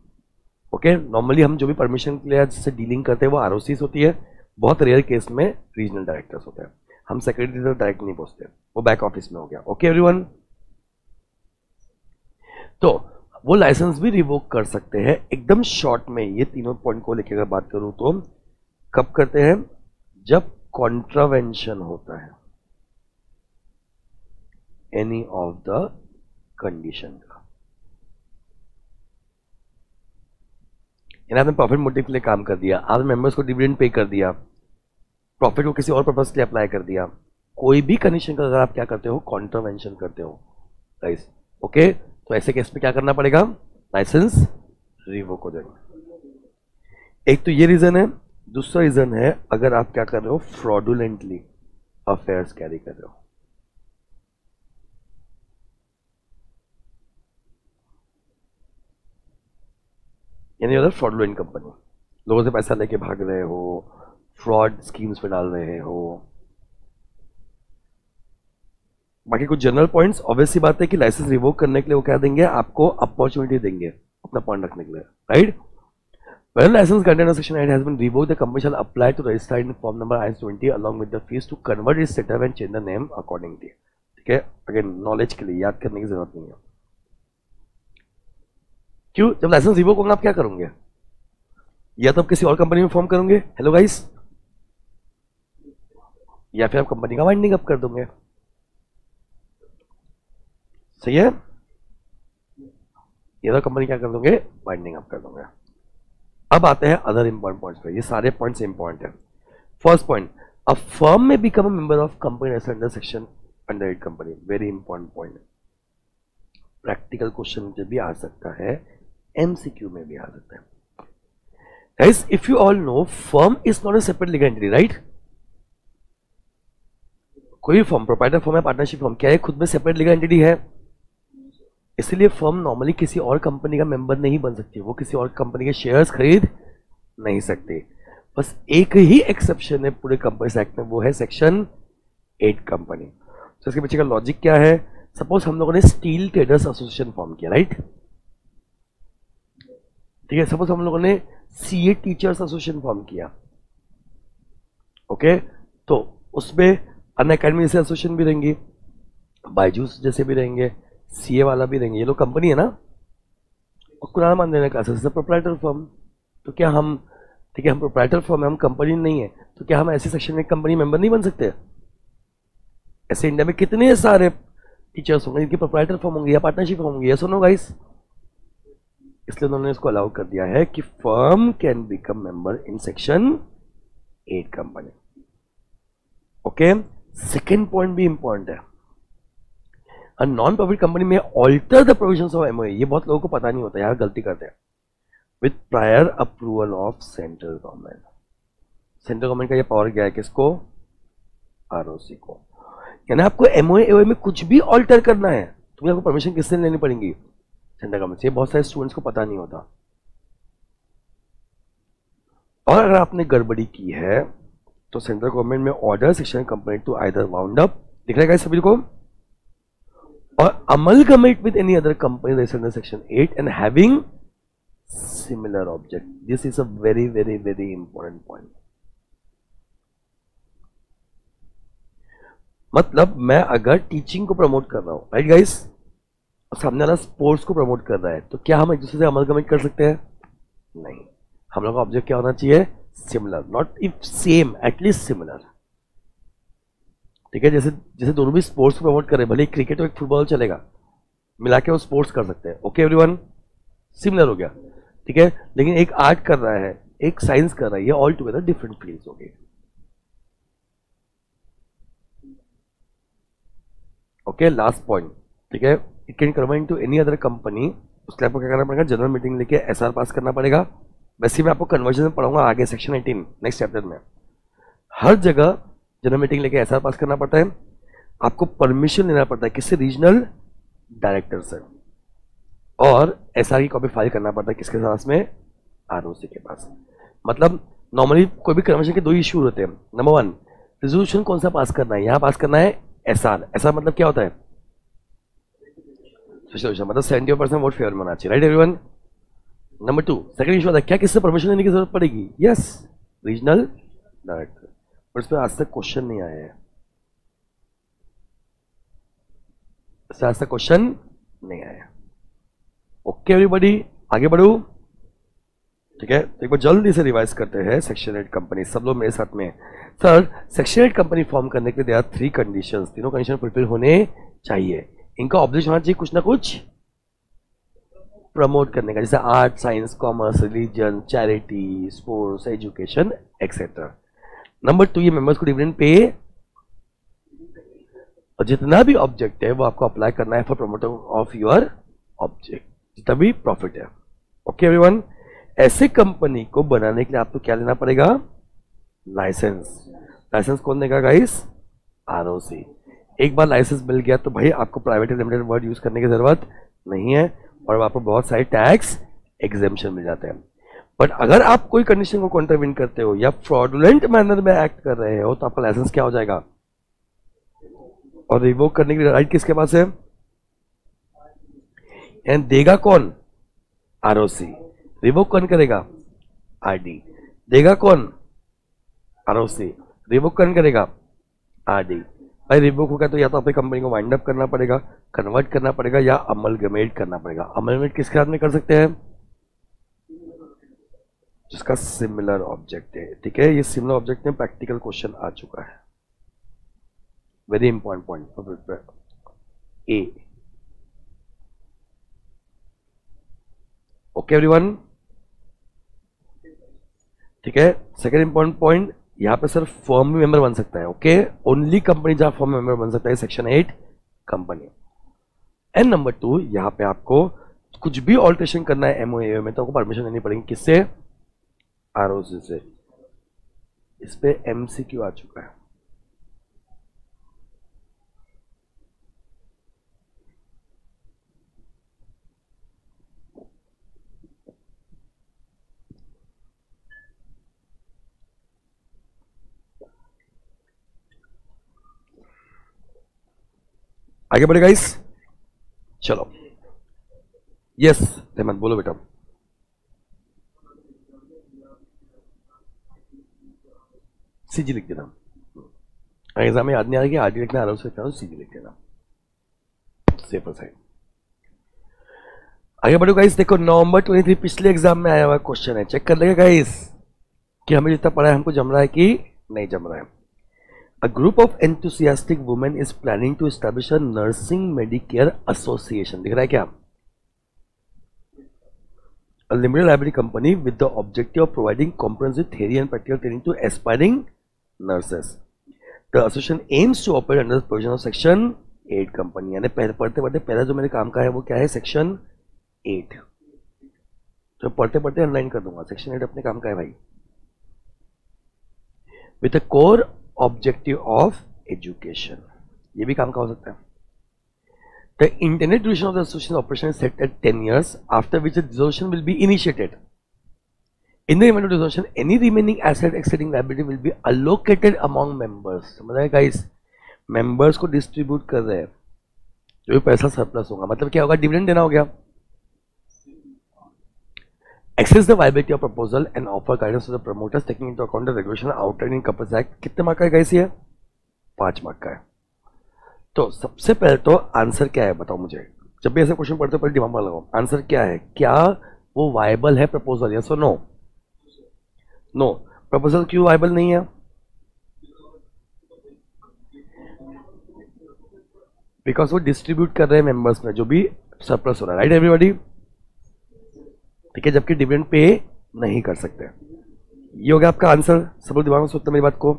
[SPEAKER 1] Okay, normally हम जो भी परमिशन के लिए जिससे डीलिंग करते हैं वो आरओसी होती है, बहुत रेयर केस में रीजनल डायरेक्टर्स होते हैं। हम सेक्रेटरी तक डायरेक्ट नहीं पहुंचते, वो बैक ऑफिस में हो गया। ओके एवरीवन, तो वो लाइसेंस भी रिवोक कर सकते हैं। एकदम शॉर्ट में ये तीनों पॉइंट को लेकर बात करूं तो कब करते हैं? जब कॉन्ट्रावेंशन होता है एनी ऑफ द कंडीशन का। आपने प्रॉफिट मोटिव के लिए काम कर दिया, आपने मेंबर्स को डिविडेंड पे कर दिया, प्रॉफिट को किसी और पर्पस के लिए अप्लाई कर दिया, कोई भी कंडीशन का अगर आप क्या करते हो? कॉन्ट्रावेंशन करते हो गाइस। ओके, तो ऐसे केस में क्या करना पड़ेगा? लाइसेंस रिवोक हो जाएगा। एक तो ये रीजन है। दूसरा रीजन है अगर आप क्या कर रहे हो? फ्रॉडुलेंटली अफेयर्स कैरी कर रहे हो। यानी अगर फ्रॉडुलेंट कंपनी, लोगों से पैसा लेके भाग रहे हो, फ्रॉड स्कीम्स पे डाल रहे हो। बाकी कुछ जनरल पॉइंट्स, ऑब्वियसली बात है कि लाइसेंस रिवोक करने के लिए वो क्या देंगे? आपको अपॉर्चुनिटी देंगे अपना पॉइंट रखने के लिए, right? When license contained in Section 8 has been revoked, the company shall apply to register in form number IS-20 along with the fees to convert its setup and change the name accordingly. ठीक है, again knowledge के लिए, याद करने की जरूरत नहीं है। क्यों? जब लाइसेंस रिवोक होगा आप क्या करोगे? या तो आप किसी और कंपनी में फॉर्म करोगे, हेलो गाइस, या फिर आप कंपनी का वाइंडिंग अप कर दोगे। सही है? या तो कंपनी क्या कर दोगे? वाइंडिंग अप कर दोगे। अब आते हैं अदर इंपॉर्टेंट पॉइंट्स पे। ये सारे पॉइंट्स इंपॉर्टेंट है। फर्स्ट पॉइंट, अ फर्म में become a member of company under section under 8 company. Very important point, practical question में भी आ सकता है, एमसीक्यू में भी आ सकता है। Guys, if you all know, firm is not a separate legal entity, right? कोई भी फर्म, प्रोप्राइटर फर्म है, पार्टनरशिप फर्म, क्या है? खुद में सेपरेट लीगल एंटिटी है। इसलिए फर्म नॉर्मली किसी और कंपनी का मेंबर नहीं बन सकती, वो किसी और कंपनी के शेयर्स खरीद नहीं सकती। बस एक ही एक्सेप्शन है पूरे कंपनीज एक्ट में, वो है सेक्शन 8 कंपनी। तो इसके पीछे का लॉजिक क्या है? सपोज हम लोगों ने स्टील ट्रेडर्स एसोसिएशन फॉर्म किया, राइट? ठीक है, सपोज हम लोगों ने सीए टीचर्स एसोसिएशन फॉर्म किया, ओके, तो उसमें अन अकेडमी जैसे एसोसिएशन भी रहेंगी, बायजूस जैसे भी रहेंगे, सीए वाला भी रहेंगे। ये लोग कंपनी है ना, और कुरान मान देने का प्रोप्राइटर फर्म। तो क्या हम, ठीक है, हम प्रोप्राइटर फर्म है, हम कंपनी नहीं है, तो क्या हम ऐसे सेक्शन में कंपनी मेंबर नहीं बन सकते? ऐसे इंडिया में कितने सारे टीचर्स होंगे जिनके प्रोप्राइटर फर्म होंगे या पार्टनरशिप होंगे, यस और नो गाइस? इसलिए उन्होंने इसको अलाउ कर दिया है कि firm can become member in section 8 company. Okay, second point भी इंपॉर्टेंट है। नॉन प्रॉफिट कंपनी में alter the provisions of MOA, ये बहुत लोगों को पता नहीं होता, यार गलती करते हैं, with prior approval of central government. Central government का ये पावर गया है किसको? आरओसी को। यानी आपको एमओए में कुछ भी ऑल्टर करना है तो आपको परमिशन किससे लेनी पड़ेगी? सेंट्रल गवर्नमेंट से। बहुत सारे स्टूडेंट्स को पता नहीं होता। और अगर आपने गड़बड़ी की है तो सेंट्रल गवर्नमेंट में order section company to either wound up, दिख रहा है सभी को, और amalgamate with any other company registered under section 8 and having similar object. This is a very very very important point. मतलब मैं अगर टीचिंग को प्रमोट कर रहा हूं, राइट गाइस, सामने वाला स्पोर्ट्स को प्रमोट कर रहा है, तो क्या हम एक दूसरे से अमलगमेट कर सकते हैं? नहीं. हम लोग का ऑब्जेक्ट क्या होना चाहिए? Similar. Not if same, at least similar. ठीक है, जैसे जैसे दोनों भी स्पोर्ट्स को प्रमोट कर रहे हैं, भले क्रिकेट और एक फुटबॉल चलेगा, मिला के वो स्पोर्ट्स कर सकते हैं. ओके एवरीवन, सिमिलर हो गया. ठीक है, लेकिन एक आर्ट कर रहा है, एक साइंस कर रहा है, ये ऑल टुगेदर डिफरेंट फील्ड्स हो गए. Okay, last point. ठीक है, it can convert to any other company. उसके लिए आपको क्या करना पड़ेगा? जनरल मीटिंग लेके एसआर पास करना पड़ेगा. वैसे मैं आपको कन्वर्जन में पढ़ाऊंगा आगे सेक्शन 18 नेक्स्ट चैप्टर में. हर जगह जनरल मीटिंग लेके एसआर पास करना पड़ता है. आपको परमिशन लेना पड़ता है किससे? रीजनल डायरेक्टर से. और एसआर की कॉपी फाइल करना पड़ता है किसके पास में? आरओसी के पास. मतलब नॉर्मली कोई भी कन्वर्जन के दो इश्यू होते हैं. नंबर 1, रेजोल्यूशन कौन सा पास करना है? यहां पास करना है एसआर. एसआर मतलब क्या होता है? मतलब 70% वोट फेवर में होना चाहिए. Right everyone. Number 2, second issue आता है क्या किससे परमिशन लेने की जरूरत पड़ेगी? Yes, regional director. पर इस पर आज तक क्वेश्चन नहीं आया है. आज तक क्वेश्चन नहीं आया. ओके एवरीबॉडी, आगे बढ़ू. ठीक है, तो एक बार जल्दी से रिवाइज करते हैं. सेक्शन 8 कंपनी, सब लोग मेरे साथ में. सर, सेक्शन 8 कंपनी फॉर्म करने के लिए देयर आर 3 कंडीशंस. तीनों कंडीशन फुलफिल होने चाहिए. इनका ऑब्जेक्ट होना चाहिए कुछ ना कुछ प्रमोट करने का, जैसे art, science, commerce, religion, charity, sports, education etcetera. Number 2, ये मेंबर्स को डिविडेंड पे, और जितना भी ऑब्जेक्ट है वो आपको अप्लाई करना है for promoter of your object, जितना भी प्रॉफिट है. Okay everyone. ऐसे कंपनी को बनाने के लिए आपको क्या लेना पड़ेगा? लाइसेंस. लाइसेंस कौन देगा गाइस? आरओसी. एक बार लाइसेंस मिल गया तो भाई आपको प्राइवेट लिमिटेड वर्ड यूज करने की जरूरत नहीं है, और आपको बहुत सारे टैक्स एग्जेम्पशन मिल जाते हैं. बट अगर आप कोई कंडीशन को कॉन्ट्राविन करते हो या फ्रॉडुलेंट मैनर में एक्ट कर रहे हो तो आपका लाइसेंस क्या हो जाएगा? और रिवोक करने की राइट किसके पास है? एंड देगा कौन? आरओसी. रिवोक कौन करेगा? आरडी. देगा कौन? आरओसी. रिवोक कौन करेगा? आरडी. भाई रिवोक होगा तो या तो अपनी कंपनी को वाइंड अप करना पड़ेगा, कन्वर्ट करना पड़ेगा, या अमलगमेट करना पड़ेगा. अमलगमेट किसके हाथ में कर सकते हैं? जिसका सिमिलर ऑब्जेक्ट है. ठीक है, ये सिमिलर ऑब्जेक्ट में प्रैक्टिकल क्वेश्चन आ चुका है. Very important point. A. Okay everyone. ठीक है, सेकेंड इंपॉर्टेंट पॉइंट, यहां पे सर फर्म भी मेंबर बन सकता है. ओके, ओनली कंपनी जहां फर्म मेंबर बन सकता है सेक्शन 8 कंपनी. एंड नंबर 2, यहां पे आपको कुछ भी ऑल्ट्रेशन करना है एमओए में तो आपको परमिशन लेनी पड़ेगी. किससे? आरओसी से. इस पे एमसीक्यू आ चुका है. आगे बढ़े गाइस. चलो. यस हेमंत बोलो बेटा. सीजी लिख देना. एग्जाम में याद नहीं आ रहा कि आरडी लिखना आराम से लिखना, सीजी लिख देना, सेफर साइड. आगे बढ़ो गाइस. देखो नवंबर 23 पिछले एग्जाम में आया हुआ क्वेश्चन है. चेक कर लेगा गाइस कि हमें जितना पढ़ा है हमको जम रहा है कि नहीं जम रहा है. A group of enthusiastic women is planning to establish a nursing Medicare association. दिख रहा है क्या? A limited liability company with the objective of providing comprehensive theory and practical training to aspiring nurses. The association aims to operate under the provision of Section 8 company. यानी पढ़ते पढ़ते पहला जो मेरे काम का है वो क्या है? Section 8. तो पढ़ते पढ़ते अनलाइन कर दूंगा. Section 8 अपने काम का है भाई. With a core objective of education. ये भी काम का हो सकता है. The internet duration of the association operation is set at 10 years, after which the dissolution will be initiated. In the event of dissociation any remaining asset exceeding liability will be allocated among members. समझ आए guys, members को distribute कर रहे हैं, जो भी पैसा surplus होगा, मतलब क्या होगा, डिविडेंड देना हो गया। Assess the viability of proposal and offer guidance to the promoters taking into account the regulation outlined in Companies Act। कितने मार्क का है गाइस ये? 5 मार्क का है। तो सबसे पहले तो आंसर क्या है बताओ मुझे, जब भी ऐसे क्वेश्चन पढ़ते हो पहले दिमाग में लगाओ, आंसर क्या है, क्या वो वायबल है प्रपोजल, यस और नो? नो। प्रपोजल क्यों वायबल नहीं है? बिकॉज वो डिस्ट्रीब्यूट कर रहे हैं मेंबर्स में जो भी सरप्लस हो रहा है, राइट एवरीबॉडी? ठीक है, जबकि डिविडेंड पे नहीं कर सकते। ये हो गया आपका आंसर। सब लोग दिमाग में सोचते मेरी बात को।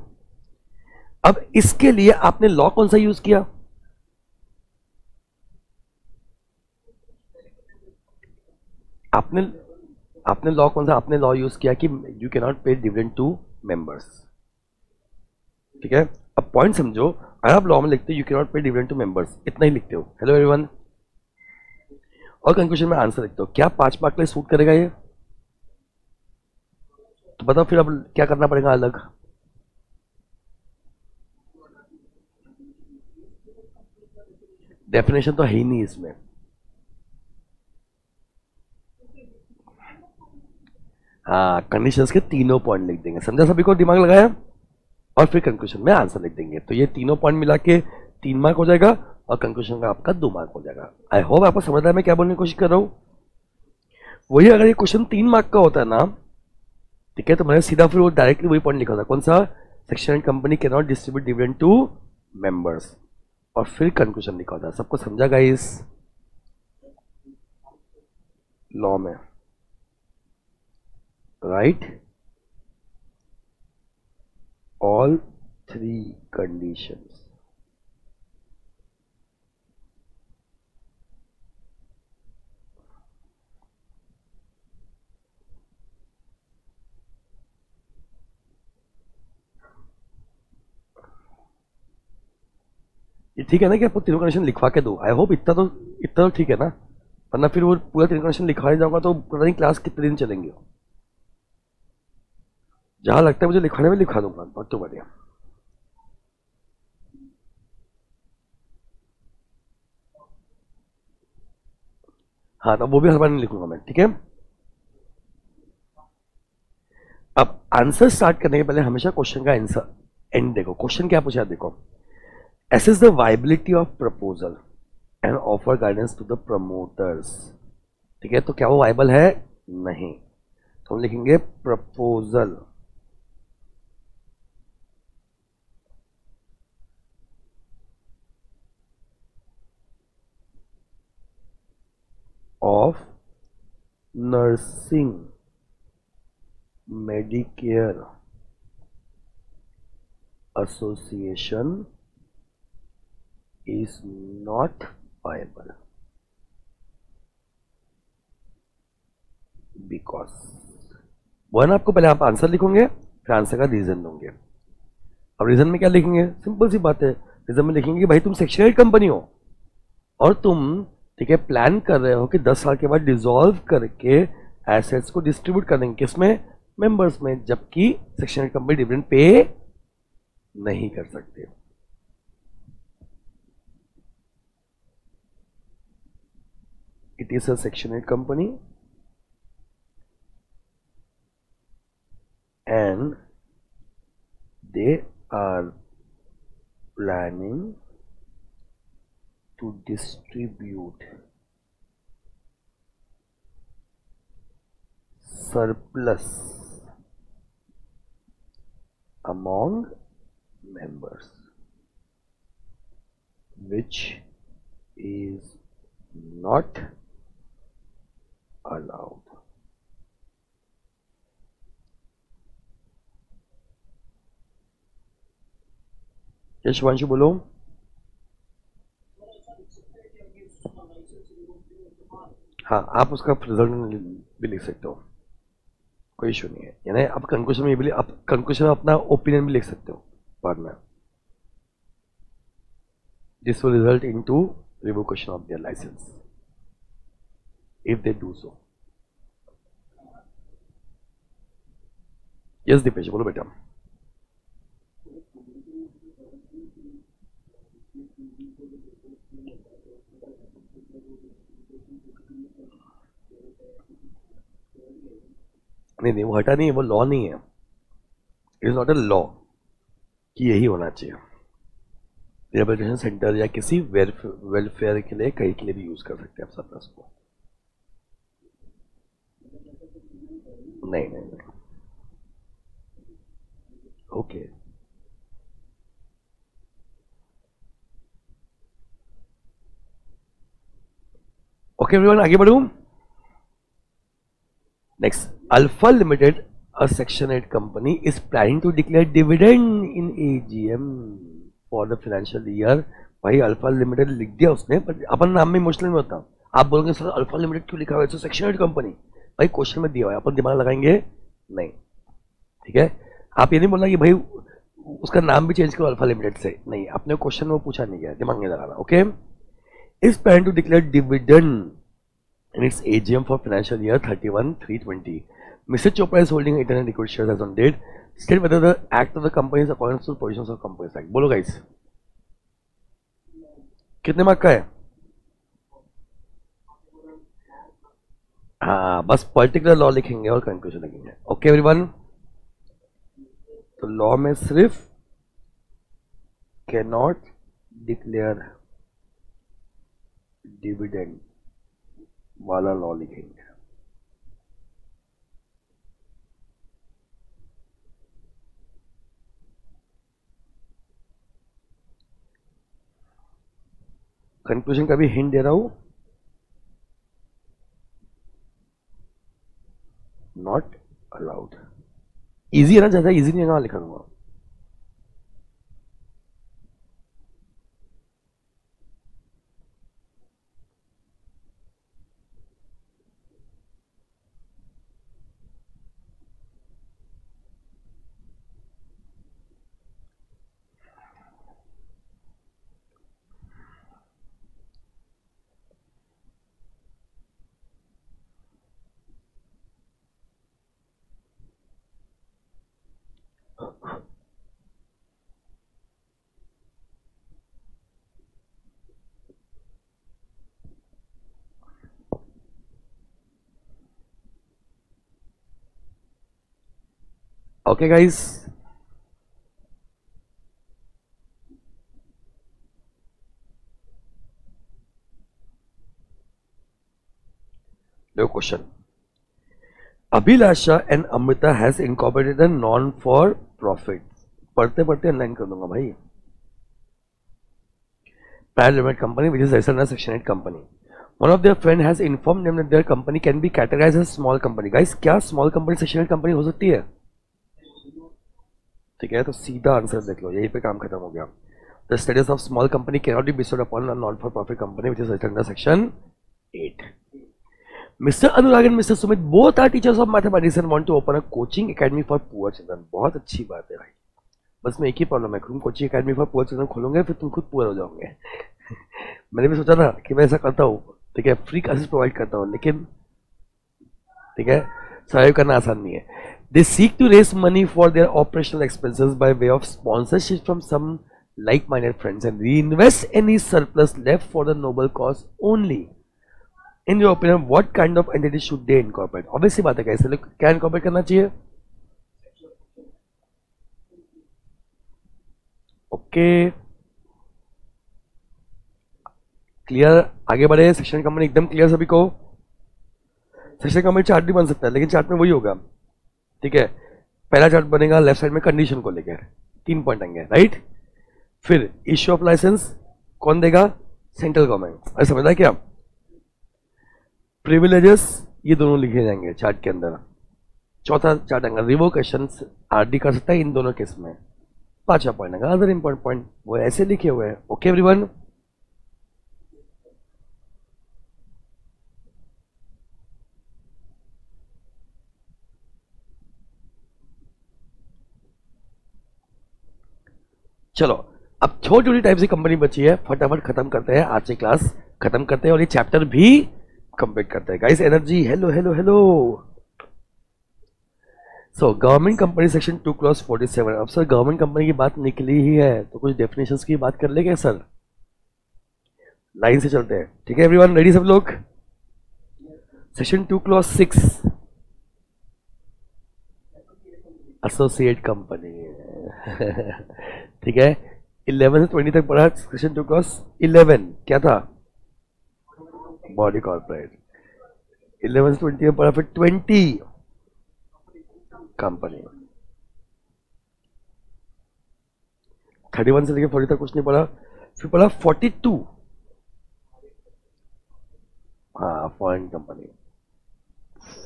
[SPEAKER 1] अब इसके लिए आपने लॉ कौन सा यूज किया? आपने लॉ कौन सा, आपने लॉ यूज किया कि यू कैन नॉट पे डिविडेंड टू मेंबर्स। ठीक है, अब पॉइंट समझो, अगर आप लॉ में लिखते हो यू कैन नॉट पे डिविडेंड टू मेंबर्स, इतना ही लिखते हो, हेलो एवरीवन, और कंक्लूजन में आंसर लिखते हो, क्या 5 मार्क के लिए सूट करेगा ये? तो बताओ फिर अब क्या करना पड़ेगा अलग? डेफिनेशन तो है ही नहीं इसमें। हाँ, कंडीशंस के तीनों पॉइंट लिख देंगे, समझा सभी को, दिमाग लगाया, और फिर कंक्लूजन में आंसर लिख देंगे। तो ये तीनों पॉइंट मिला के 3 मार्क हो जाएगा और कंक्लूजन का आपका 2 मार्क हो जाएगा। आई होप आपको समझ रहा है मैं क्या बोलने की कोशिश कर रहा हूं। वही अगर ये क्वेश्चन 3 मार्क का होता है ना, ठीक है, तो मैंने सीधा फिर वो डायरेक्टली वही पॉइंट लिखा था, कौन सा? Section and company can not distribute dividend to members, और फिर कंक्लूजन लिखा था। सबको समझा गाइस? लॉ में, राइट? All 3 conditions. ये ठीक है ना कि आपको तीनों कंडीशन लिखवा के दो? आई होप इतना तो ठीक है ना, वरना फिर वो पूरा तीनों कंडीशन लिखवाने जाऊंगा तो पता नहीं क्लास कितने दिन चलेंगे। जहां लगता है मुझे लिखवाने में लिखवा दूंगा, बहुत तो बढ़िया। हाँ, तो वो भी हर बार नहीं लिखूंगा मैं, ठीक है। अब आंसर स्टार्ट करने के पहले हमेशा क्वेश्चन का आंसर एंड देखो, क्वेश्चन क्या पूछा देखो, assess the viability of proposal and offer guidance to the promoters। ठीक है, तो क्या वो वाइबल है? नहीं, तो हम लिखेंगे proposal of nursing Medicare association is not viable because, one आपको पहले आप आंसर लिखोगे फिर आंसर का रीजन दोगे। अब रीजन में क्या लिखेंगे? सिंपल सी बात है, रीजन में लिखेंगे भाई तुम सेक्शन 8 कंपनी हो और तुम, ठीक है, प्लान कर रहे हो कि 10 साल के बाद डिसॉल्व करके एसेट्स को डिस्ट्रीब्यूट कर देंगे, किसमें? मेंबर्स में, जबकि सेक्शन 8 कंपनी डिविडेंड पे नहीं कर सकते। It is a Section 8 company and they are planning to distribute surplus among members, which is not allowed। ये शिवांशु बोलो। हाँ, आप उसका रिजल्ट भी लिख सकते हो, कोई इशू नहीं है। यानी आप कंक्लूजन में भी, आप कंक्लूजन में अपना ओपिनियन भी लिख सकते हो बाद में। This will result into revocation of their licence if they do so। Yes Deepesh बोलो बेटा। नहीं नहीं वो हटा नहीं है, वो लॉ नहीं है, it is not a law कि यही होना चाहिए। रिहेबिलिटेशन सेंटर या किसी वेलफेयर के लिए कहीं के लिए भी यूज कर सकते हैं आप सरप्लस को। नहीं नहीं नहीं। ओके ओके एवरीवन, आगे बढ़ूं। Next, alpha limited, a section 8 company is planning to declare dividend in AGM for the financial year। भाई अल्फा लिमिटेड लिख दिया उसने, पर अपन नाम में इमोशनल में होता। आप बोलोगे सर अल्फा लिमिटेड क्यों लिखा हुआ है, सेक्शन 8 कंपनी। भाई क्वेश्चन में दिया हुआ है, अपन दिमाग लगाएंगे नहीं, ठीक है। आप ये नहीं बोलना कि भाई उसका नाम भी चेंज करो अल्फा लिमिटेड से, नहीं, आपने क्वेश्चन में वो पूछा नहीं गया, दिमाग नहीं लगाना। Okay, is plan to declare dividend in its AGM for financial year 31/3/20. Mr. Chopra is holding 800 equity shares as on date. State whether the act of the company is according to provisions of Companies Act. बोलो guys, कितने mark का है? हाँ, बस particular law लिखेंगे और conclusion लिखेंगे। Okay everyone, तो लॉ में सिर्फ कैन नॉट डिक्लेयर डिविडेंड वाला लॉ लिखेंगे। कंक्लूजन का भी हिंट दे रहा हूं, नॉट अलाउड। इजी है ना, ज्यादा इजी नहीं है ना, लिखा दूंगा। Okay guys, no question. Abhilasha and Amrita has incorporated a non for profit. पढ़ते पढ़ते अनलाइन कर दूंगा भाई। Private limited company which is registered under section 8 company. One of their friend has informed them that their company can be categorized as small company. Guys, क्या small company section 8 company हो सकती है? ठीक है, तो सीधा आंसर देख लो, यहीं पे काम खत्म हो गया। The status of small company cannot be bestowed upon a non-for-profit company which is registered under section 8. Mr. Anurag and Mr. Sumit both are teachers of mathematics and want to open a coaching academy for poor children. बहुत अच्छी बात है भाई, बस मैं एक ही problem है, तुम coaching academy for poor children खोलोगे फिर तुम खुद पुअर हो जाओगे। मैंने भी सोचा था कि मैं ऐसा करता हूँ, ठीक है, फ्री क्लासेस प्रोवाइड करता हूँ, लेकिन ठीक है, सर्वाइव करना आसान नहीं है। They seek to raise money for their operational expenses by way of sponsorship from some like-minded friends and reinvest any surplus left for the noble cause only. In your opinion, what kind of entity should they incorporate? Obviously बात है, कैसे लोग क्या incorporate करना चाहिए? Okay, clear, आगे बढ़े। Section company एकदम क्लियर सभी को। सेक्शन कंपनी चार्ट भी बन सकता है, लेकिन चार्ट में वही होगा, ठीक है। पहला चार्ट बनेगा लेफ्ट साइड में कंडीशन को लेकर 3 पॉइंट आएंगे, राइट। फिर इश्यू ऑफ लाइसेंस कौन देगा? Central government. ऐसा समझा क्या? प्रिविलेजेस ये दोनों लिखे जाएंगे चार्ट के अंदर। चौथा चार्ट आएगा रिवोकेशन, आरडी कर सकता है इन दोनों केस में। 5वां पॉइंट आएगा अदर इंपॉर्टेंट पॉइंट, वो ऐसे लिखे हुए हैं। ओके एवरीवन, चलो अब छोटी छोटी टाइप की कंपनी बची है, फटाफट खत्म करते हैं, आज की क्लास खत्म करते हैं और ये चैप्टर भी कंप्लीट करते हैं। Guys energy, hello hello hello. So government company section 2 clause 47। अब सर गवर्नमेंट कंपनी की बात निकली ही है तो कुछ डेफिनेशंस की बात कर ले क्या सर? लाइन से चलते हैं, ठीक है एवरीवन, रेडी सब लोग? सेक्शन 2 क्लॉज 6 एसोसिएट कंपनी ठीक है। 11 से 20 तक पढ़ा सेक्शन 2 क्लॉज 11 क्या था? Body corporate. 11 से 20 में पढ़ा फिर 20 कंपनी। 31 से लेकर 40 तक कुछ नहीं पढ़ा, फिर पढ़ा 42 हाँ foreign company.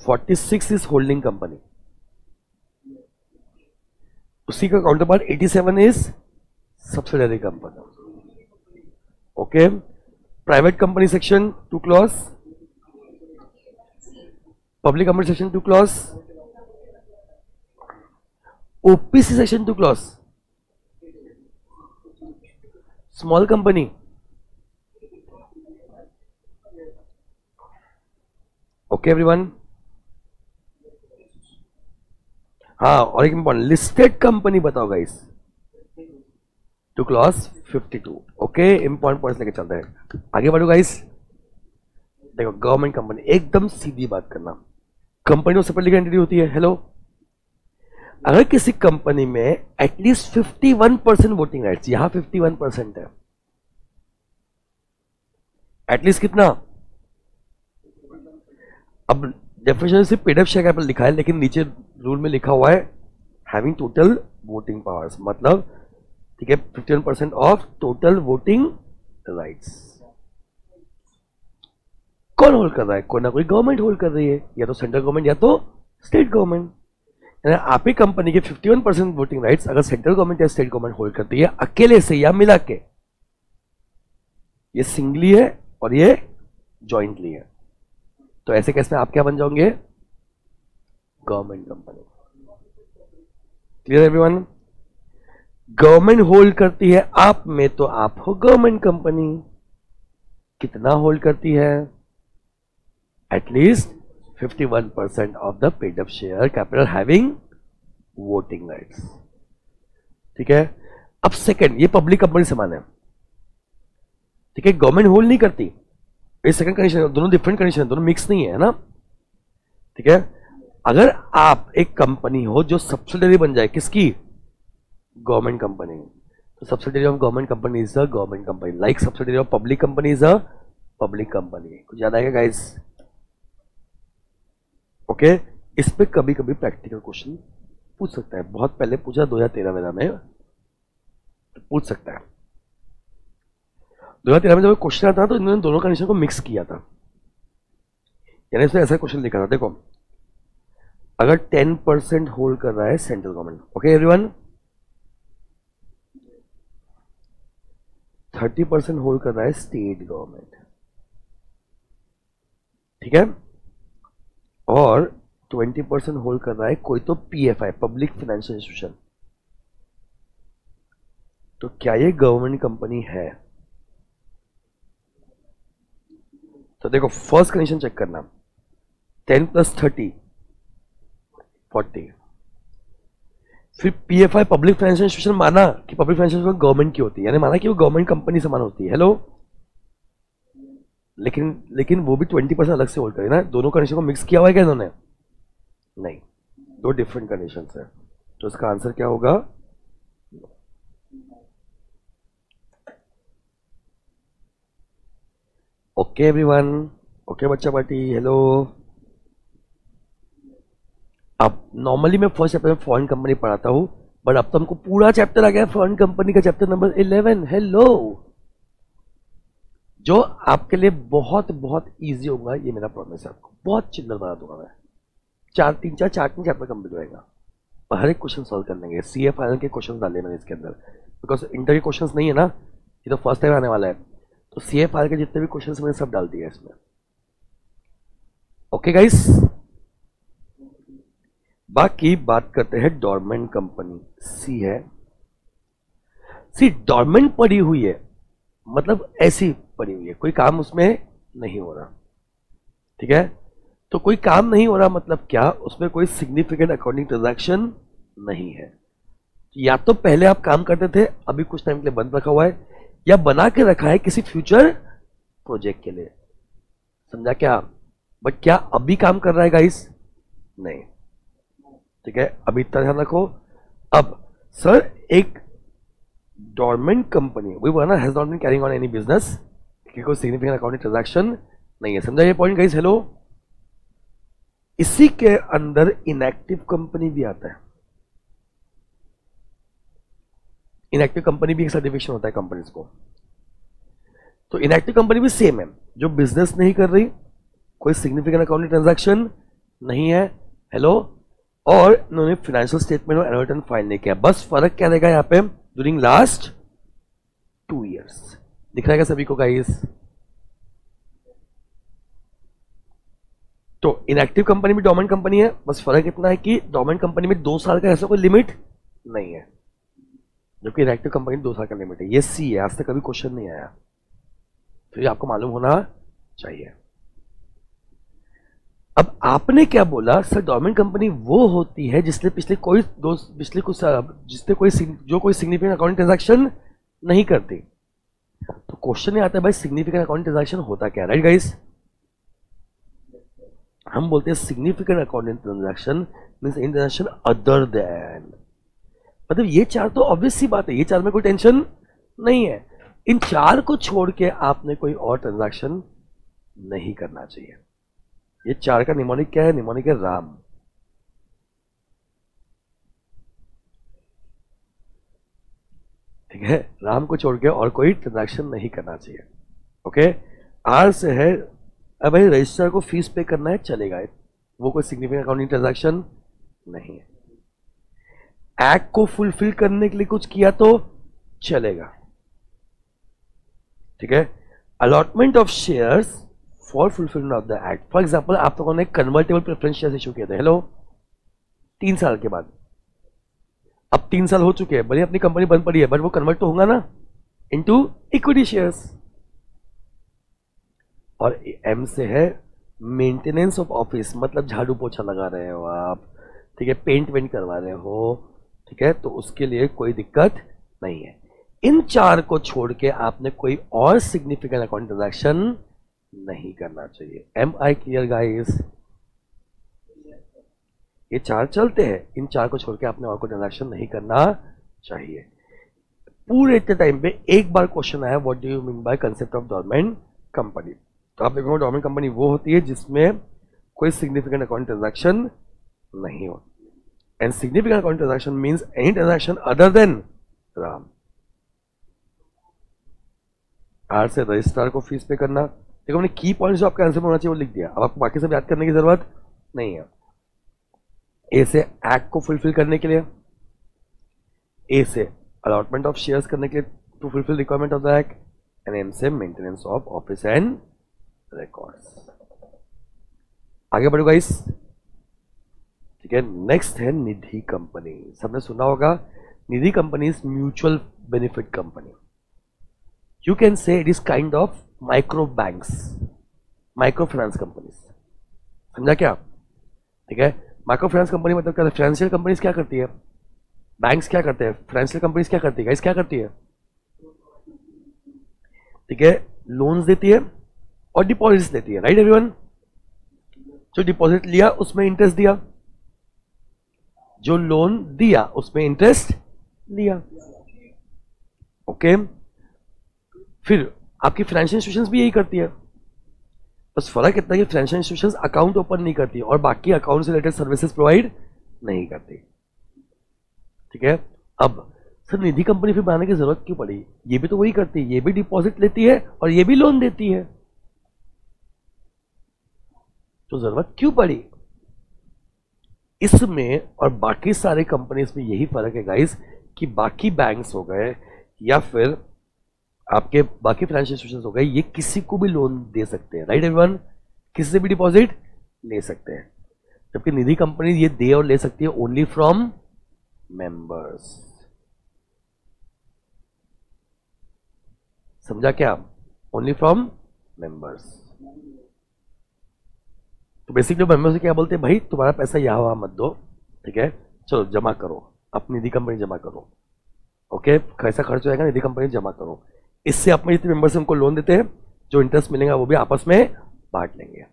[SPEAKER 1] 46 is holding company, उसी का counter part 87 is subsidiary company. Okay, private company section 2 clause, public company section 2 clause, OPC section 2 clause, small company, okay everyone. हाँ, और एक इंपॉर्टेंट लिस्टेड कंपनी बताओ guys, 2 clause 52। Okay, important points लेके चलते हैं, आगे बढ़ो गाइस। देखो गवर्नमेंट कंपनी, एकदम सीधी बात करना, कंपनी सेपरेट लीगल एंटिटी होती है। हेलो, अगर किसी कंपनी में एटलीस्ट 51% वोटिंग राइट्स, यहां 51% है, एटलीस्ट कितना? अब डेफिनेशन सिर्फ पेड शेयर कैपिटल लिखा है, लेकिन नीचे रूल में लिखा हुआ है हैविंग टोटल वोटिंग पावर्स, मतलब ठीक है 51% ऑफ टोटल वोटिंग राइट्स। कौन होल्ड कर रहा है? कोई ना कोई गवर्नमेंट होल्ड कर रही है, या तो सेंट्रल गवर्नमेंट या तो स्टेट गवर्नमेंट। आप ही कंपनी के 51% वोटिंग राइट्स अगर सेंट्रल गवर्नमेंट या स्टेट गवर्नमेंट होल्ड करती है अकेले से या मिला के, ये सिंगली है और ये जॉइंटली है, तो ऐसे केस में आप क्या बन जाओगे? Government company. Clear everyone? Government hold करती है आप में तो आप हो गवर्नमेंट कंपनी। कितना होल्ड करती है? At least 51% of the paid up share capital having voting rights. ठीक है, अब सेकंड, ये पब्लिक कंपनी समान है, ठीक है, गवर्नमेंट होल्ड नहीं करती, ये सेकंड कंडीशन है, दोनों डिफरेंट कंडीशन है, दोनों मिक्स नहीं है ना। ठीक है, अगर आप एक कंपनी हो जो सब्सिडरी बन जाए किसकी? गवर्नमेंट कंपनी, तो subsidiary of government company is a government company, like subsidiary of public company is a public company. कुछ याद आएगा गाइस? ओके, इस पे कभी कभी प्रैक्टिकल क्वेश्चन पूछ सकता है, बहुत पहले पूछा 2013 में तो पूछ सकता है। 2013 में जब क्वेश्चन आता तो इन्होंने दोनों कंडीशन को मिक्स किया था, यानी इसमें ऐसा क्वेश्चन लिखा था, देखो अगर 10% होल्ड कर रहा है central government, okay everyone, 30% hold कर रहा है स्टेट गवर्नमेंट, ठीक है, और 20% होल्ड कर रहा है कोई तो पीएफआई, पब्लिक फाइनेंशियल इंस्टीट्यूशन, तो क्या ये गवर्नमेंट कंपनी है? तो देखो फर्स्ट कंडीशन चेक करना, 10 + 30 40, फिर पीएफआई पब्लिक फाइनेंशियल इंस्टीट्यूशन माना कि पब्लिक फाइनेंशियल इंस्टीट्यूशन गवर्नमेंट की होती है, यानी माना कि वो गवर्नमेंट कंपनी समान होती है। हेलो, लेकिन वो भी 20% अलग से होल्ड करे ना, दोनों कंडीशन को मिक्स किया हुआ है क्या इन्होंने? नहीं, दो डिफरेंट कंडीशन है, तो इसका आंसर क्या होगा? ओके एवरीवन, ओके बच्चा पार्टी, हेलो। अब नॉर्मली मैं फर्स्ट चैप्टर में फॉरेन कंपनी पढ़ाता हूं, बट अब तो हमको पूरा चैप्टर आ गया फॉरेन कंपनी का, चैप्टर नंबर 11। हेलो, जो आपके लिए बहुत बहुत इजी होगा, ये मेरा प्रॉमिस है आपको, बहुत चिल्लर बना दूंगा मैं, 3 चैप्टर कंप्लीट होएगा और हर एक क्वेश्चन सॉल्व कर लेंगे। सीए फाइनल के क्वेश्चन डाले मैंने इसके अंदर, बिकॉज इंटर के क्वेश्चन नहीं है ना, ये तो फर्स्ट टाइम आने वाला है, तो सीए फाइनल के जितने भी क्वेश्चन मैंने सब डाल दिया इसमें। ओके गाइस, बाकी बात करते हैं डॉर्मेंट कंपनी। सी है, सी डॉर्मेंट पड़ी हुई है, मतलब ऐसी पड़ी हुई है, कोई काम उसमें नहीं हो रहा, ठीक है, तो कोई काम नहीं हो रहा मतलब क्या, उसमें कोई सिग्निफिकेंट अकाउंटिंग ट्रांजैक्शन नहीं है। या तो पहले आप काम करते थे, अभी कुछ टाइम के लिए बंद रखा हुआ है, या बना के रखा है किसी फ्यूचर प्रोजेक्ट के लिए। समझा क्या? बट क्या अभी काम कर रहा है गाइस? नहीं। ठीक है, अभी इतना ध्यान रखो। अब सर एक dormant company V one has not been carrying on any business, कोई सिग्निफिकेंट अकाउंटिंग ट्रांजैक्शन नहीं है। समझा ये पॉइंट गाइस? हेलो। इसी के अंदर इनएक्टिव कंपनी भी आता है। इनएक्टिव कंपनी भी एक सर्टिफिकेशन होता है कंपनीज को। तो इनएक्टिव कंपनी भी सेम है, जो बिजनेस नहीं कर रही, कोई सिग्निफिकेंट अकाउंटिंग ट्रांजैक्शन नहीं है, हेलो, और इन्होंने फाइनेंशियल स्टेटमेंट और एनुअल रिटर्न फाइल नहीं किया। बस फर्क क्या रहेगा यहाँ पे, ड्यूरिंग लास्ट 2 years। दिख रहा है सभी को गाइस? तो इनएक्टिव कंपनी भी डोमेन कंपनी है, बस फर्क इतना है कि डोमेन कंपनी में 2 साल का ऐसा कोई लिमिट नहीं है, जबकि इनएक्टिव कंपनी 2 साल का लिमिट है। ये सी है, आज तक कभी क्वेश्चन नहीं आया, तो ये आपको मालूम होना चाहिए। अब आपने क्या बोला, सर डोमेन कंपनी वो होती है जिसने पिछले कुछ जिसने कोई सिग्निफिकेंट अकाउंटिंग ट्रांजैक्शन नहीं करती। तो क्वेश्चन ये आता है भाई सिग्निफिकेंट अकाउंटिंग ट्रांजैक्शन होता क्या, राइट गाइस? हम बोलते हैं सिग्निफिकेंट अकाउंटिंग ट्रांजैक्शन मींस इन ट्रांजैक्शन अदर देन, मतलब ये 4 तो ऑब्वियस सी बात है, ये 4 में कोई टेंशन नहीं है। इन 4 को छोड़ के आपने कोई और ट्रांजैक्शन नहीं करना चाहिए। ये 4 का निमोनिक क्या है? निमोनिक है राम। ठीक है, राम को छोड़ के और कोई ट्रांजैक्शन नहीं करना चाहिए। ओके, आर से है, अब भाई रजिस्ट्रार को फीस पे करना है, चलेगा, वो कोई सिग्निफिकेंट अकाउंटिंग ट्रांजैक्शन नहीं है। एक्ट को फुलफिल करने के लिए कुछ किया तो चलेगा। ठीक है, allotment of shares for fulfilment of the act. For example आप लोगों ने कन्वर्टेबल प्रेफरेंस शेयर्स इशू किए थे, हेलो, 3 साल के बाद। अब 3 साल हो चुके हैं, भले अपनी कंपनी बंद पड़ी है, बट वो कन्वर्ट तो होगा ना इनटू इक्विटी शेयर्स। और एम से है मेंटेनेंस ऑफ ऑफिस, मतलब झाड़ू पोछा लगा रहे हो आप, ठीक है, पेंट वेंट करवा रहे हो, ठीक है, तो उसके लिए कोई दिक्कत नहीं है। इन 4 को छोड़ के आपने कोई और सिग्निफिकेंट अकाउंट ट्रांजैक्शन नहीं करना चाहिए। Am I clear guys? ये 4 चलते हैं, इन 4 को छोड़ के आपने और कोई ट्रांजैक्शन नहीं करना चाहिए। पूरे इतने टाइम पे एक बार क्वेश्चन आया, what do you mean by concept of dormant company. तो आप देखो डोरमेंट कंपनी वो होती है जिसमें कोई सिग्निफिकेंट अकाउंट ट्रांजैक्शन नहीं हो, and significant account transaction means any transaction other than राम। आर से रजिस्ट्रार को फीस पे करना। देखो हमने की पॉइंट्स जो आपका आंसर में होना चाहिए वो लिख दिया, अब आपको बाकी सब याद करने की जरूरत नहीं है। ए से एक्ट को फुलफिल करने के लिए, ए से अलॉटमेंट ऑफ शेयर्स करने के लिए to fulfil requirement of the act, and एम से maintenance of office and records. आगे बढ़ो गाइस। ठीक है, नेक्स्ट है निधि कंपनी। सबने सुना होगा Nidhi company is mutual benefit company. You can say it is kind of micro banks, micro finance companies। समझा क्या? ठीक है, माइक्रो फाइनेंस कंपनी मतलब क्या? फाइनेंशियल कंपनीज क्या करती है? बैंक्स क्या करते हैं? फाइनेंशियल कंपनीज क्या करती है? गाइस क्या करती है? ठीक है, लोन्स देती है और डिपॉजिट्स देती है, राइट एवरीवन? जो डिपॉजिट लिया उसमें इंटरेस्ट दिया, जो लोन दिया उसमें इंटरेस्ट लिया। ओके, फिर आपकी फाइनेंशियल इंस्टीट्यूशंस भी यही करती है, बस फर्क इतना है कि फाइनेंशियल इंस्टीट्यूशंस अकाउंट ओपन नहीं करती और बाकी अकाउंट से रिलेटेड सर्विसेज प्रोवाइड नहीं करती। ठीक है, अब सर निधि कंपनी फिर बनाने की जरूरत क्यों पड़ी? ये भी तो वही करती है, ये भी डिपॉजिट लेती है और ये भी लोन देती है, तो जरूरत क्यों पड़ी? इसमें और बाकी सारे कंपनीज में यही फर्क है गाइस कि बाकी बैंक्स हो गए या फिर आपके बाकी फाइनेंशियल इंस्टीट्यूशंस हो गए, ये किसी को भी लोन दे सकते हैं, राइट एवरीवन? किसी से भी डिपॉजिट ले सकते हैं, जबकि निधि कंपनी ये दे और ले सकती है ओनली फ्रॉम मेंबर्स। समझा क्या? Only from members. तो बेसिकली मेंबर्स से क्या बोलते हैं, भाई तुम्हारा पैसा यहाँ वहाँ मत दो, ठीक है, चलो जमा करो, अपनी निधि कंपनी जमा करो, ओके, कैसा खर्च होएगा निधि कंपनी जमा करो। इससे अपने जितने मेंबर्स उनको लोन देते हैं, जो इंटरेस्ट मिलेगा वो भी आपस में बांट लेंगे।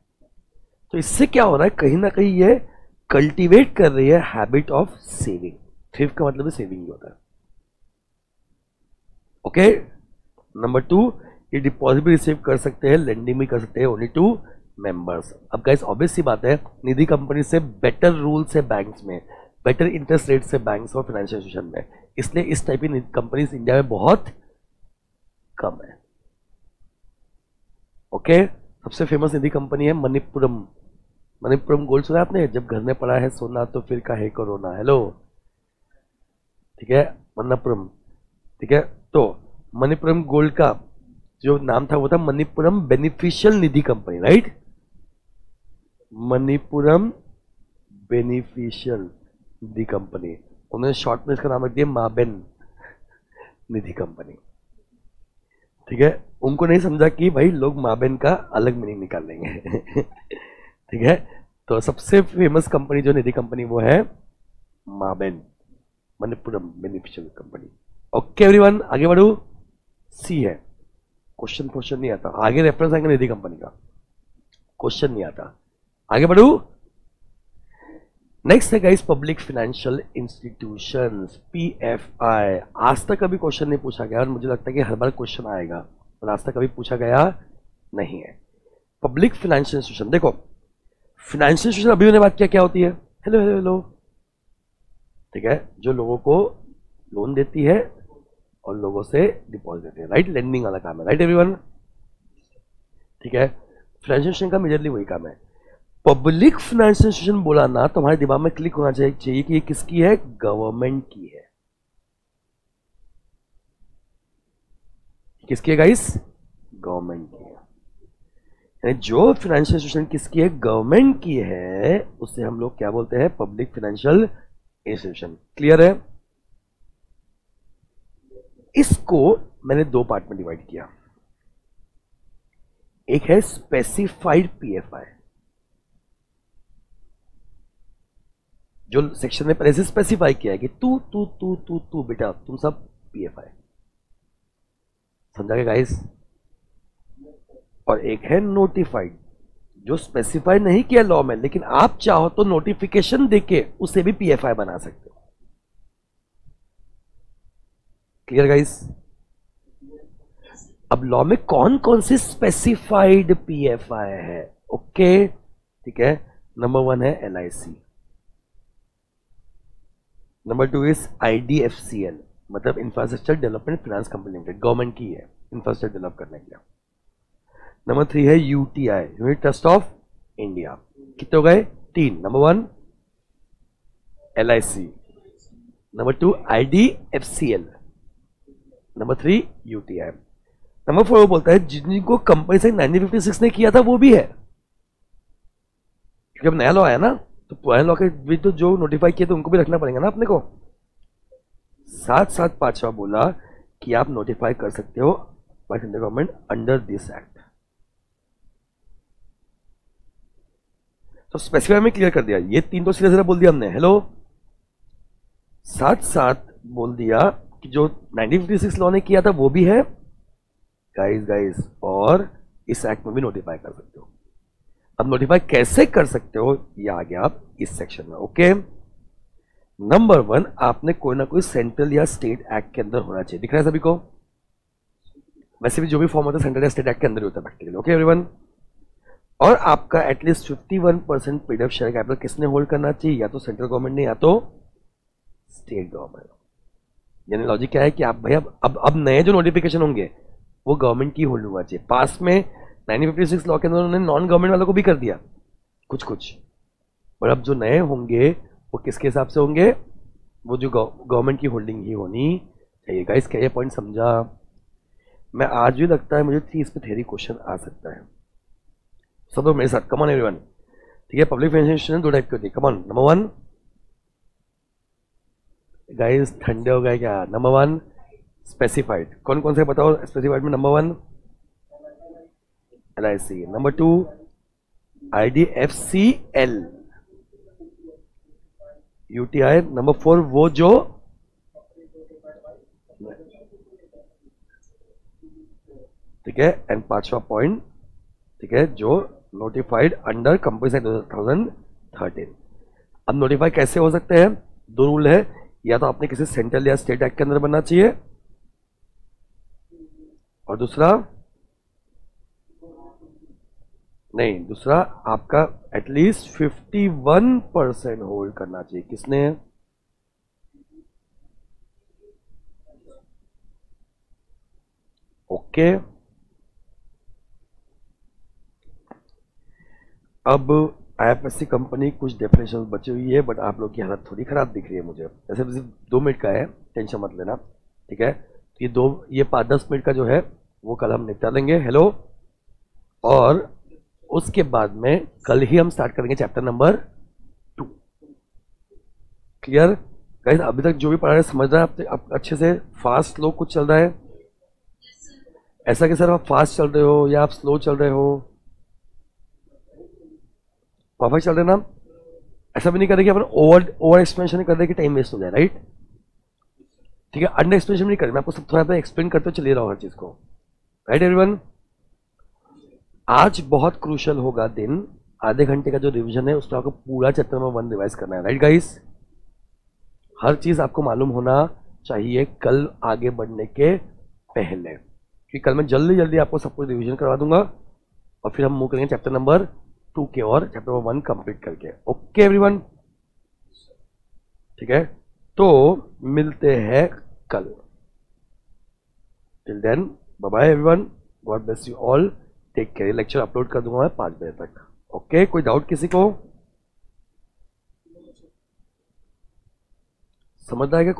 [SPEAKER 1] तो इससे क्या हो रहा है, कहीं ना कहीं ये कल्टीवेट कर रही है हैबिट ऑफ सेविंग। थ्रिफ्ट का मतलब सेविंग होता है, ओके। नंबर 2, ये डिपॉजिट भी रिसीव कर सकते हैं, लेंडिंग भी कर सकते हैं, ओनली टू मेंबर्स। अब गाइस ऑब्वियस सी बात है, निधि कंपनी से बेटर रूल्स है बैंक्स में, बेटर इंटरेस्ट रेट से बैंक्स और फाइनेंशियल इंस्टीट्यूशन में, इसलिए इस टाइप की कंपनीज इंडिया में बहुत कम है, ओके। सबसे फेमस निधि कंपनी है मणिपुरम। मणिपुरम गोल्ड सुना आपने, जब घर में पड़ा है सोना तो फिर काहे कोरोना, हेलो, ठीक है, मणिपुरम, ठीक है। तो मणिपुरम गोल्ड का जो नाम था वो था मणिपुरम बेनिफिशियल निधि कंपनी, राइट, मणिपुरम बेनिफिशियल निधि कंपनी। उन्होंने शॉर्ट में इसका नाम रख दिया माबेन निधि कंपनी, ठीक है। उनको नहीं समझा कि भाई लोग माबेन का अलग मीनिंग निकाल लेंगे ठीक है। तो सबसे फेमस कंपनी जो निधि कंपनी वो है माबेन, Manappuram beneficial company, okay everyone. आगे बढ़ू, सी है, क्वेश्चन नहीं आता, आगे रेफरेंस आएंगे निधि कंपनी का, क्वेश्चन नहीं आता, आगे बढ़ू। नेक्स्ट है guys public financial institutions, PFI. आज तक कभी क्वेश्चन नहीं पूछा गया और मुझे लगता है कि हर बार क्वेश्चन आएगा, पर आज तक कभी पूछा गया नहीं है। पब्लिक फाइनेंशियल इंस्टीट्यूशन, देखो फाइनेंशियल इंस्टीट्यूशन अभी मैंने बात किया क्या होती है, हेलो हेलो हेलो, ठीक है, जो लोगों को लोन देती है और लोगों से डिपॉजिट देती है, राइट, लेंडिंग वाला काम है, राइट एवरीवन, ठीक है। फाइनेंशियल इंस्टीट्यूशन का मेजरली वही काम है। पब्लिक फाइनेंशियल इंस्टीट्यूशन बोला ना तो हमारे दिमाग में क्लिक होना चाहिए कि ये किसकी है, गवर्नमेंट की है। किसकी है गाइस, गवर्नमेंट की है। यानी जो फाइनेंशियल इंस्टीट्यूशन किसकी है, गवर्नमेंट की है, उससे हम लोग क्या बोलते हैं, पब्लिक फाइनेंशियल इंस्टीट्यूशन। क्लियर है। इसको मैंने दो पार्ट में डिवाइड किया, एक है स्पेसिफाइड पीएफआई, जो सेक्शन में पहले से स्पेसिफाई किया है कि तू तू तू तू तू बेटा तुम सब पीएफआई, समझा गया गाइस। और एक है नोटिफाइड, जो स्पेसिफाई नहीं किया लॉ में, लेकिन आप चाहो तो नोटिफिकेशन देके उसे भी पीएफआई बना सकते हो। Clear guys. अब लॉ में कौन कौन से स्पेसिफाइड पीएफआई है, ओके, ठीक है। नंबर 1 है एलआईसी, नंबर 2 इज आईडीएफसीएल, मतलब infrastructure development finance company limited, government की है इंफ्रास्ट्रक्चर डेवलप करने के लिए। नंबर 3 है UTI, unit trust of India. कितने हो गए, 3। Number 1 LIC, number 2 IDFCL, number 3 UTI. Number 4 बोलता है जिनको कंपनी से 1956 ने किया था वो भी है, क्योंकि अब नया लॉ आया ना, तो पुराने लॉ के भी तो जो नोटिफाई किए थे उनको भी रखना पड़ेगा ना अपने को। साथ साथ पांचवा बोला कि आप नोटिफाई कर सकते हो by central government under this act. तो स्पेसिफाई में क्लियर कर दिया, ये 3 तो सीधा सीधा बोल दिया हमने, हेलो। साथ साथ बोल दिया कि जो 1956 लॉ ने किया था वो भी है गाइस, और इस एक्ट में भी नोटिफाई कर सकते हो। अब नोटिफाई कैसे कर सकते हो ये आ गया आप इस सेक्शन में, ओके। नंबर 1, आपने कोई ना कोई सेंट्रल या स्टेट एक्ट के अंदर होना चाहिए, दिख रहा है सभी को। वैसे भी जो भी फॉर्म होता है सेंट्रल या स्टेट एक्ट के अंदर ही होता है प्रैक्टिकली, ओके एवरीवन। और आपका at least 51% paid up share capital किसने होल्ड करना चाहिए, या तो सेंट्रल गवर्नमेंट ने या तो स्टेट गवर्नमेंट। यानी लॉजिक क्या है कि आप भाई अब नए जो नोटिफिकेशन होंगे वो गवर्नमेंट की होल्ड होना चाहिए। पास में 1956 लॉ के अंदर उन्होंने नॉन गवर्नमेंट वालों को भी कर दिया कुछ कुछ, और अब जो नए होंगे वो किसके हिसाब से होंगे, वो जो गवर्नमेंट की होल्डिंग ही होनी चाहिए। गाइस क्या ये पॉइंट समझा। मैं आज भी लगता है मुझे इस पे थ्योरी क्वेश्चन आ सकता है, सब लोग मेरे साथ, कम ऑन एवरीवन, ठीक है। पब्लिक फाइनेंशियल इंस्टीट्यूशन 2 टाइप की होती है, कम ऑन। नंबर 1 गाइस, ठंडे हो गए क्या। नंबर 1 स्पेसिफाइड, कौन कौन से बताओ स्पेसिफाइड में। Number 1 LIC, number 2 IDFCL, UTI number 4 वो जो ठीक है, एंड 5वां पॉइंट ठीक है, जो नोटिफाइड अंडर कंपनी एक्ट 2013। अब नोटिफाई कैसे हो सकते हैं? दो रूल है, या तो आपने किसी सेंट्रल या स्टेट एक्ट के अंदर बनना चाहिए, और दूसरा नहीं, दूसरा आपका एटलीस्ट 51% होल्ड करना चाहिए। किसने? ओके, अब IFSC कंपनी कुछ डेफिनेशन बची हुई है, बट आप लोग की हालत थोड़ी खराब दिख रही है मुझे। ऐसे सिर्फ 2 मिनट का है, टेंशन मत लेना, ठीक है। ये 5-10 मिनट का जो है वो कल हम निपटा लेंगे। हेलो, और उसके बाद में कल ही हम स्टार्ट करेंगे चैप्टर नंबर 2। Clear guys? अभी तक जो भी पढ़ा रहे समझ रहा है आप अच्छे से? फास्ट स्लो कुछ चल रहा है? ऐसा कि सर आप फास्ट चल रहे हो या आप स्लो चल रहे हो? परफेक्ट चल रहे ना? ऐसा भी नहीं कर रहे कि अपन ओवर एक्सप्लेनेशन कर रहे कि टाइम वेस्ट हो जाए, राइट? ठीक है, अंडर एक्सप्लेनेशन नहीं करें, मैं आपको सब थोड़ा सा एक्सप्लेन करते हुए चलिए रहा हूँ हर चीज को, राइट एवरीवन? आज बहुत क्रूशल होगा दिन, आधे घंटे का जो रिवीजन है उसमें आपको पूरा चैप्टर नंबर 1 रिवाइज करना है, राइट गाइस? हर चीज आपको मालूम होना चाहिए कल आगे बढ़ने के पहले, क्योंकि कल मैं जल्दी जल्दी आपको सब कुछ रिवीजन करवा दूंगा और फिर हम मूव करेंगे चैप्टर नंबर 2 के और चैप्टर नंबर 1 कंप्लीट करके। ओके एवरीवन, ठीक है, तो मिलते हैं कल। Till then bye bye everyone, God bless you all, take care. Lecture upload कर दूंगा मैं 5 बजे तक। ओके, कोई डाउट किसी को? समझ रहा है क्या?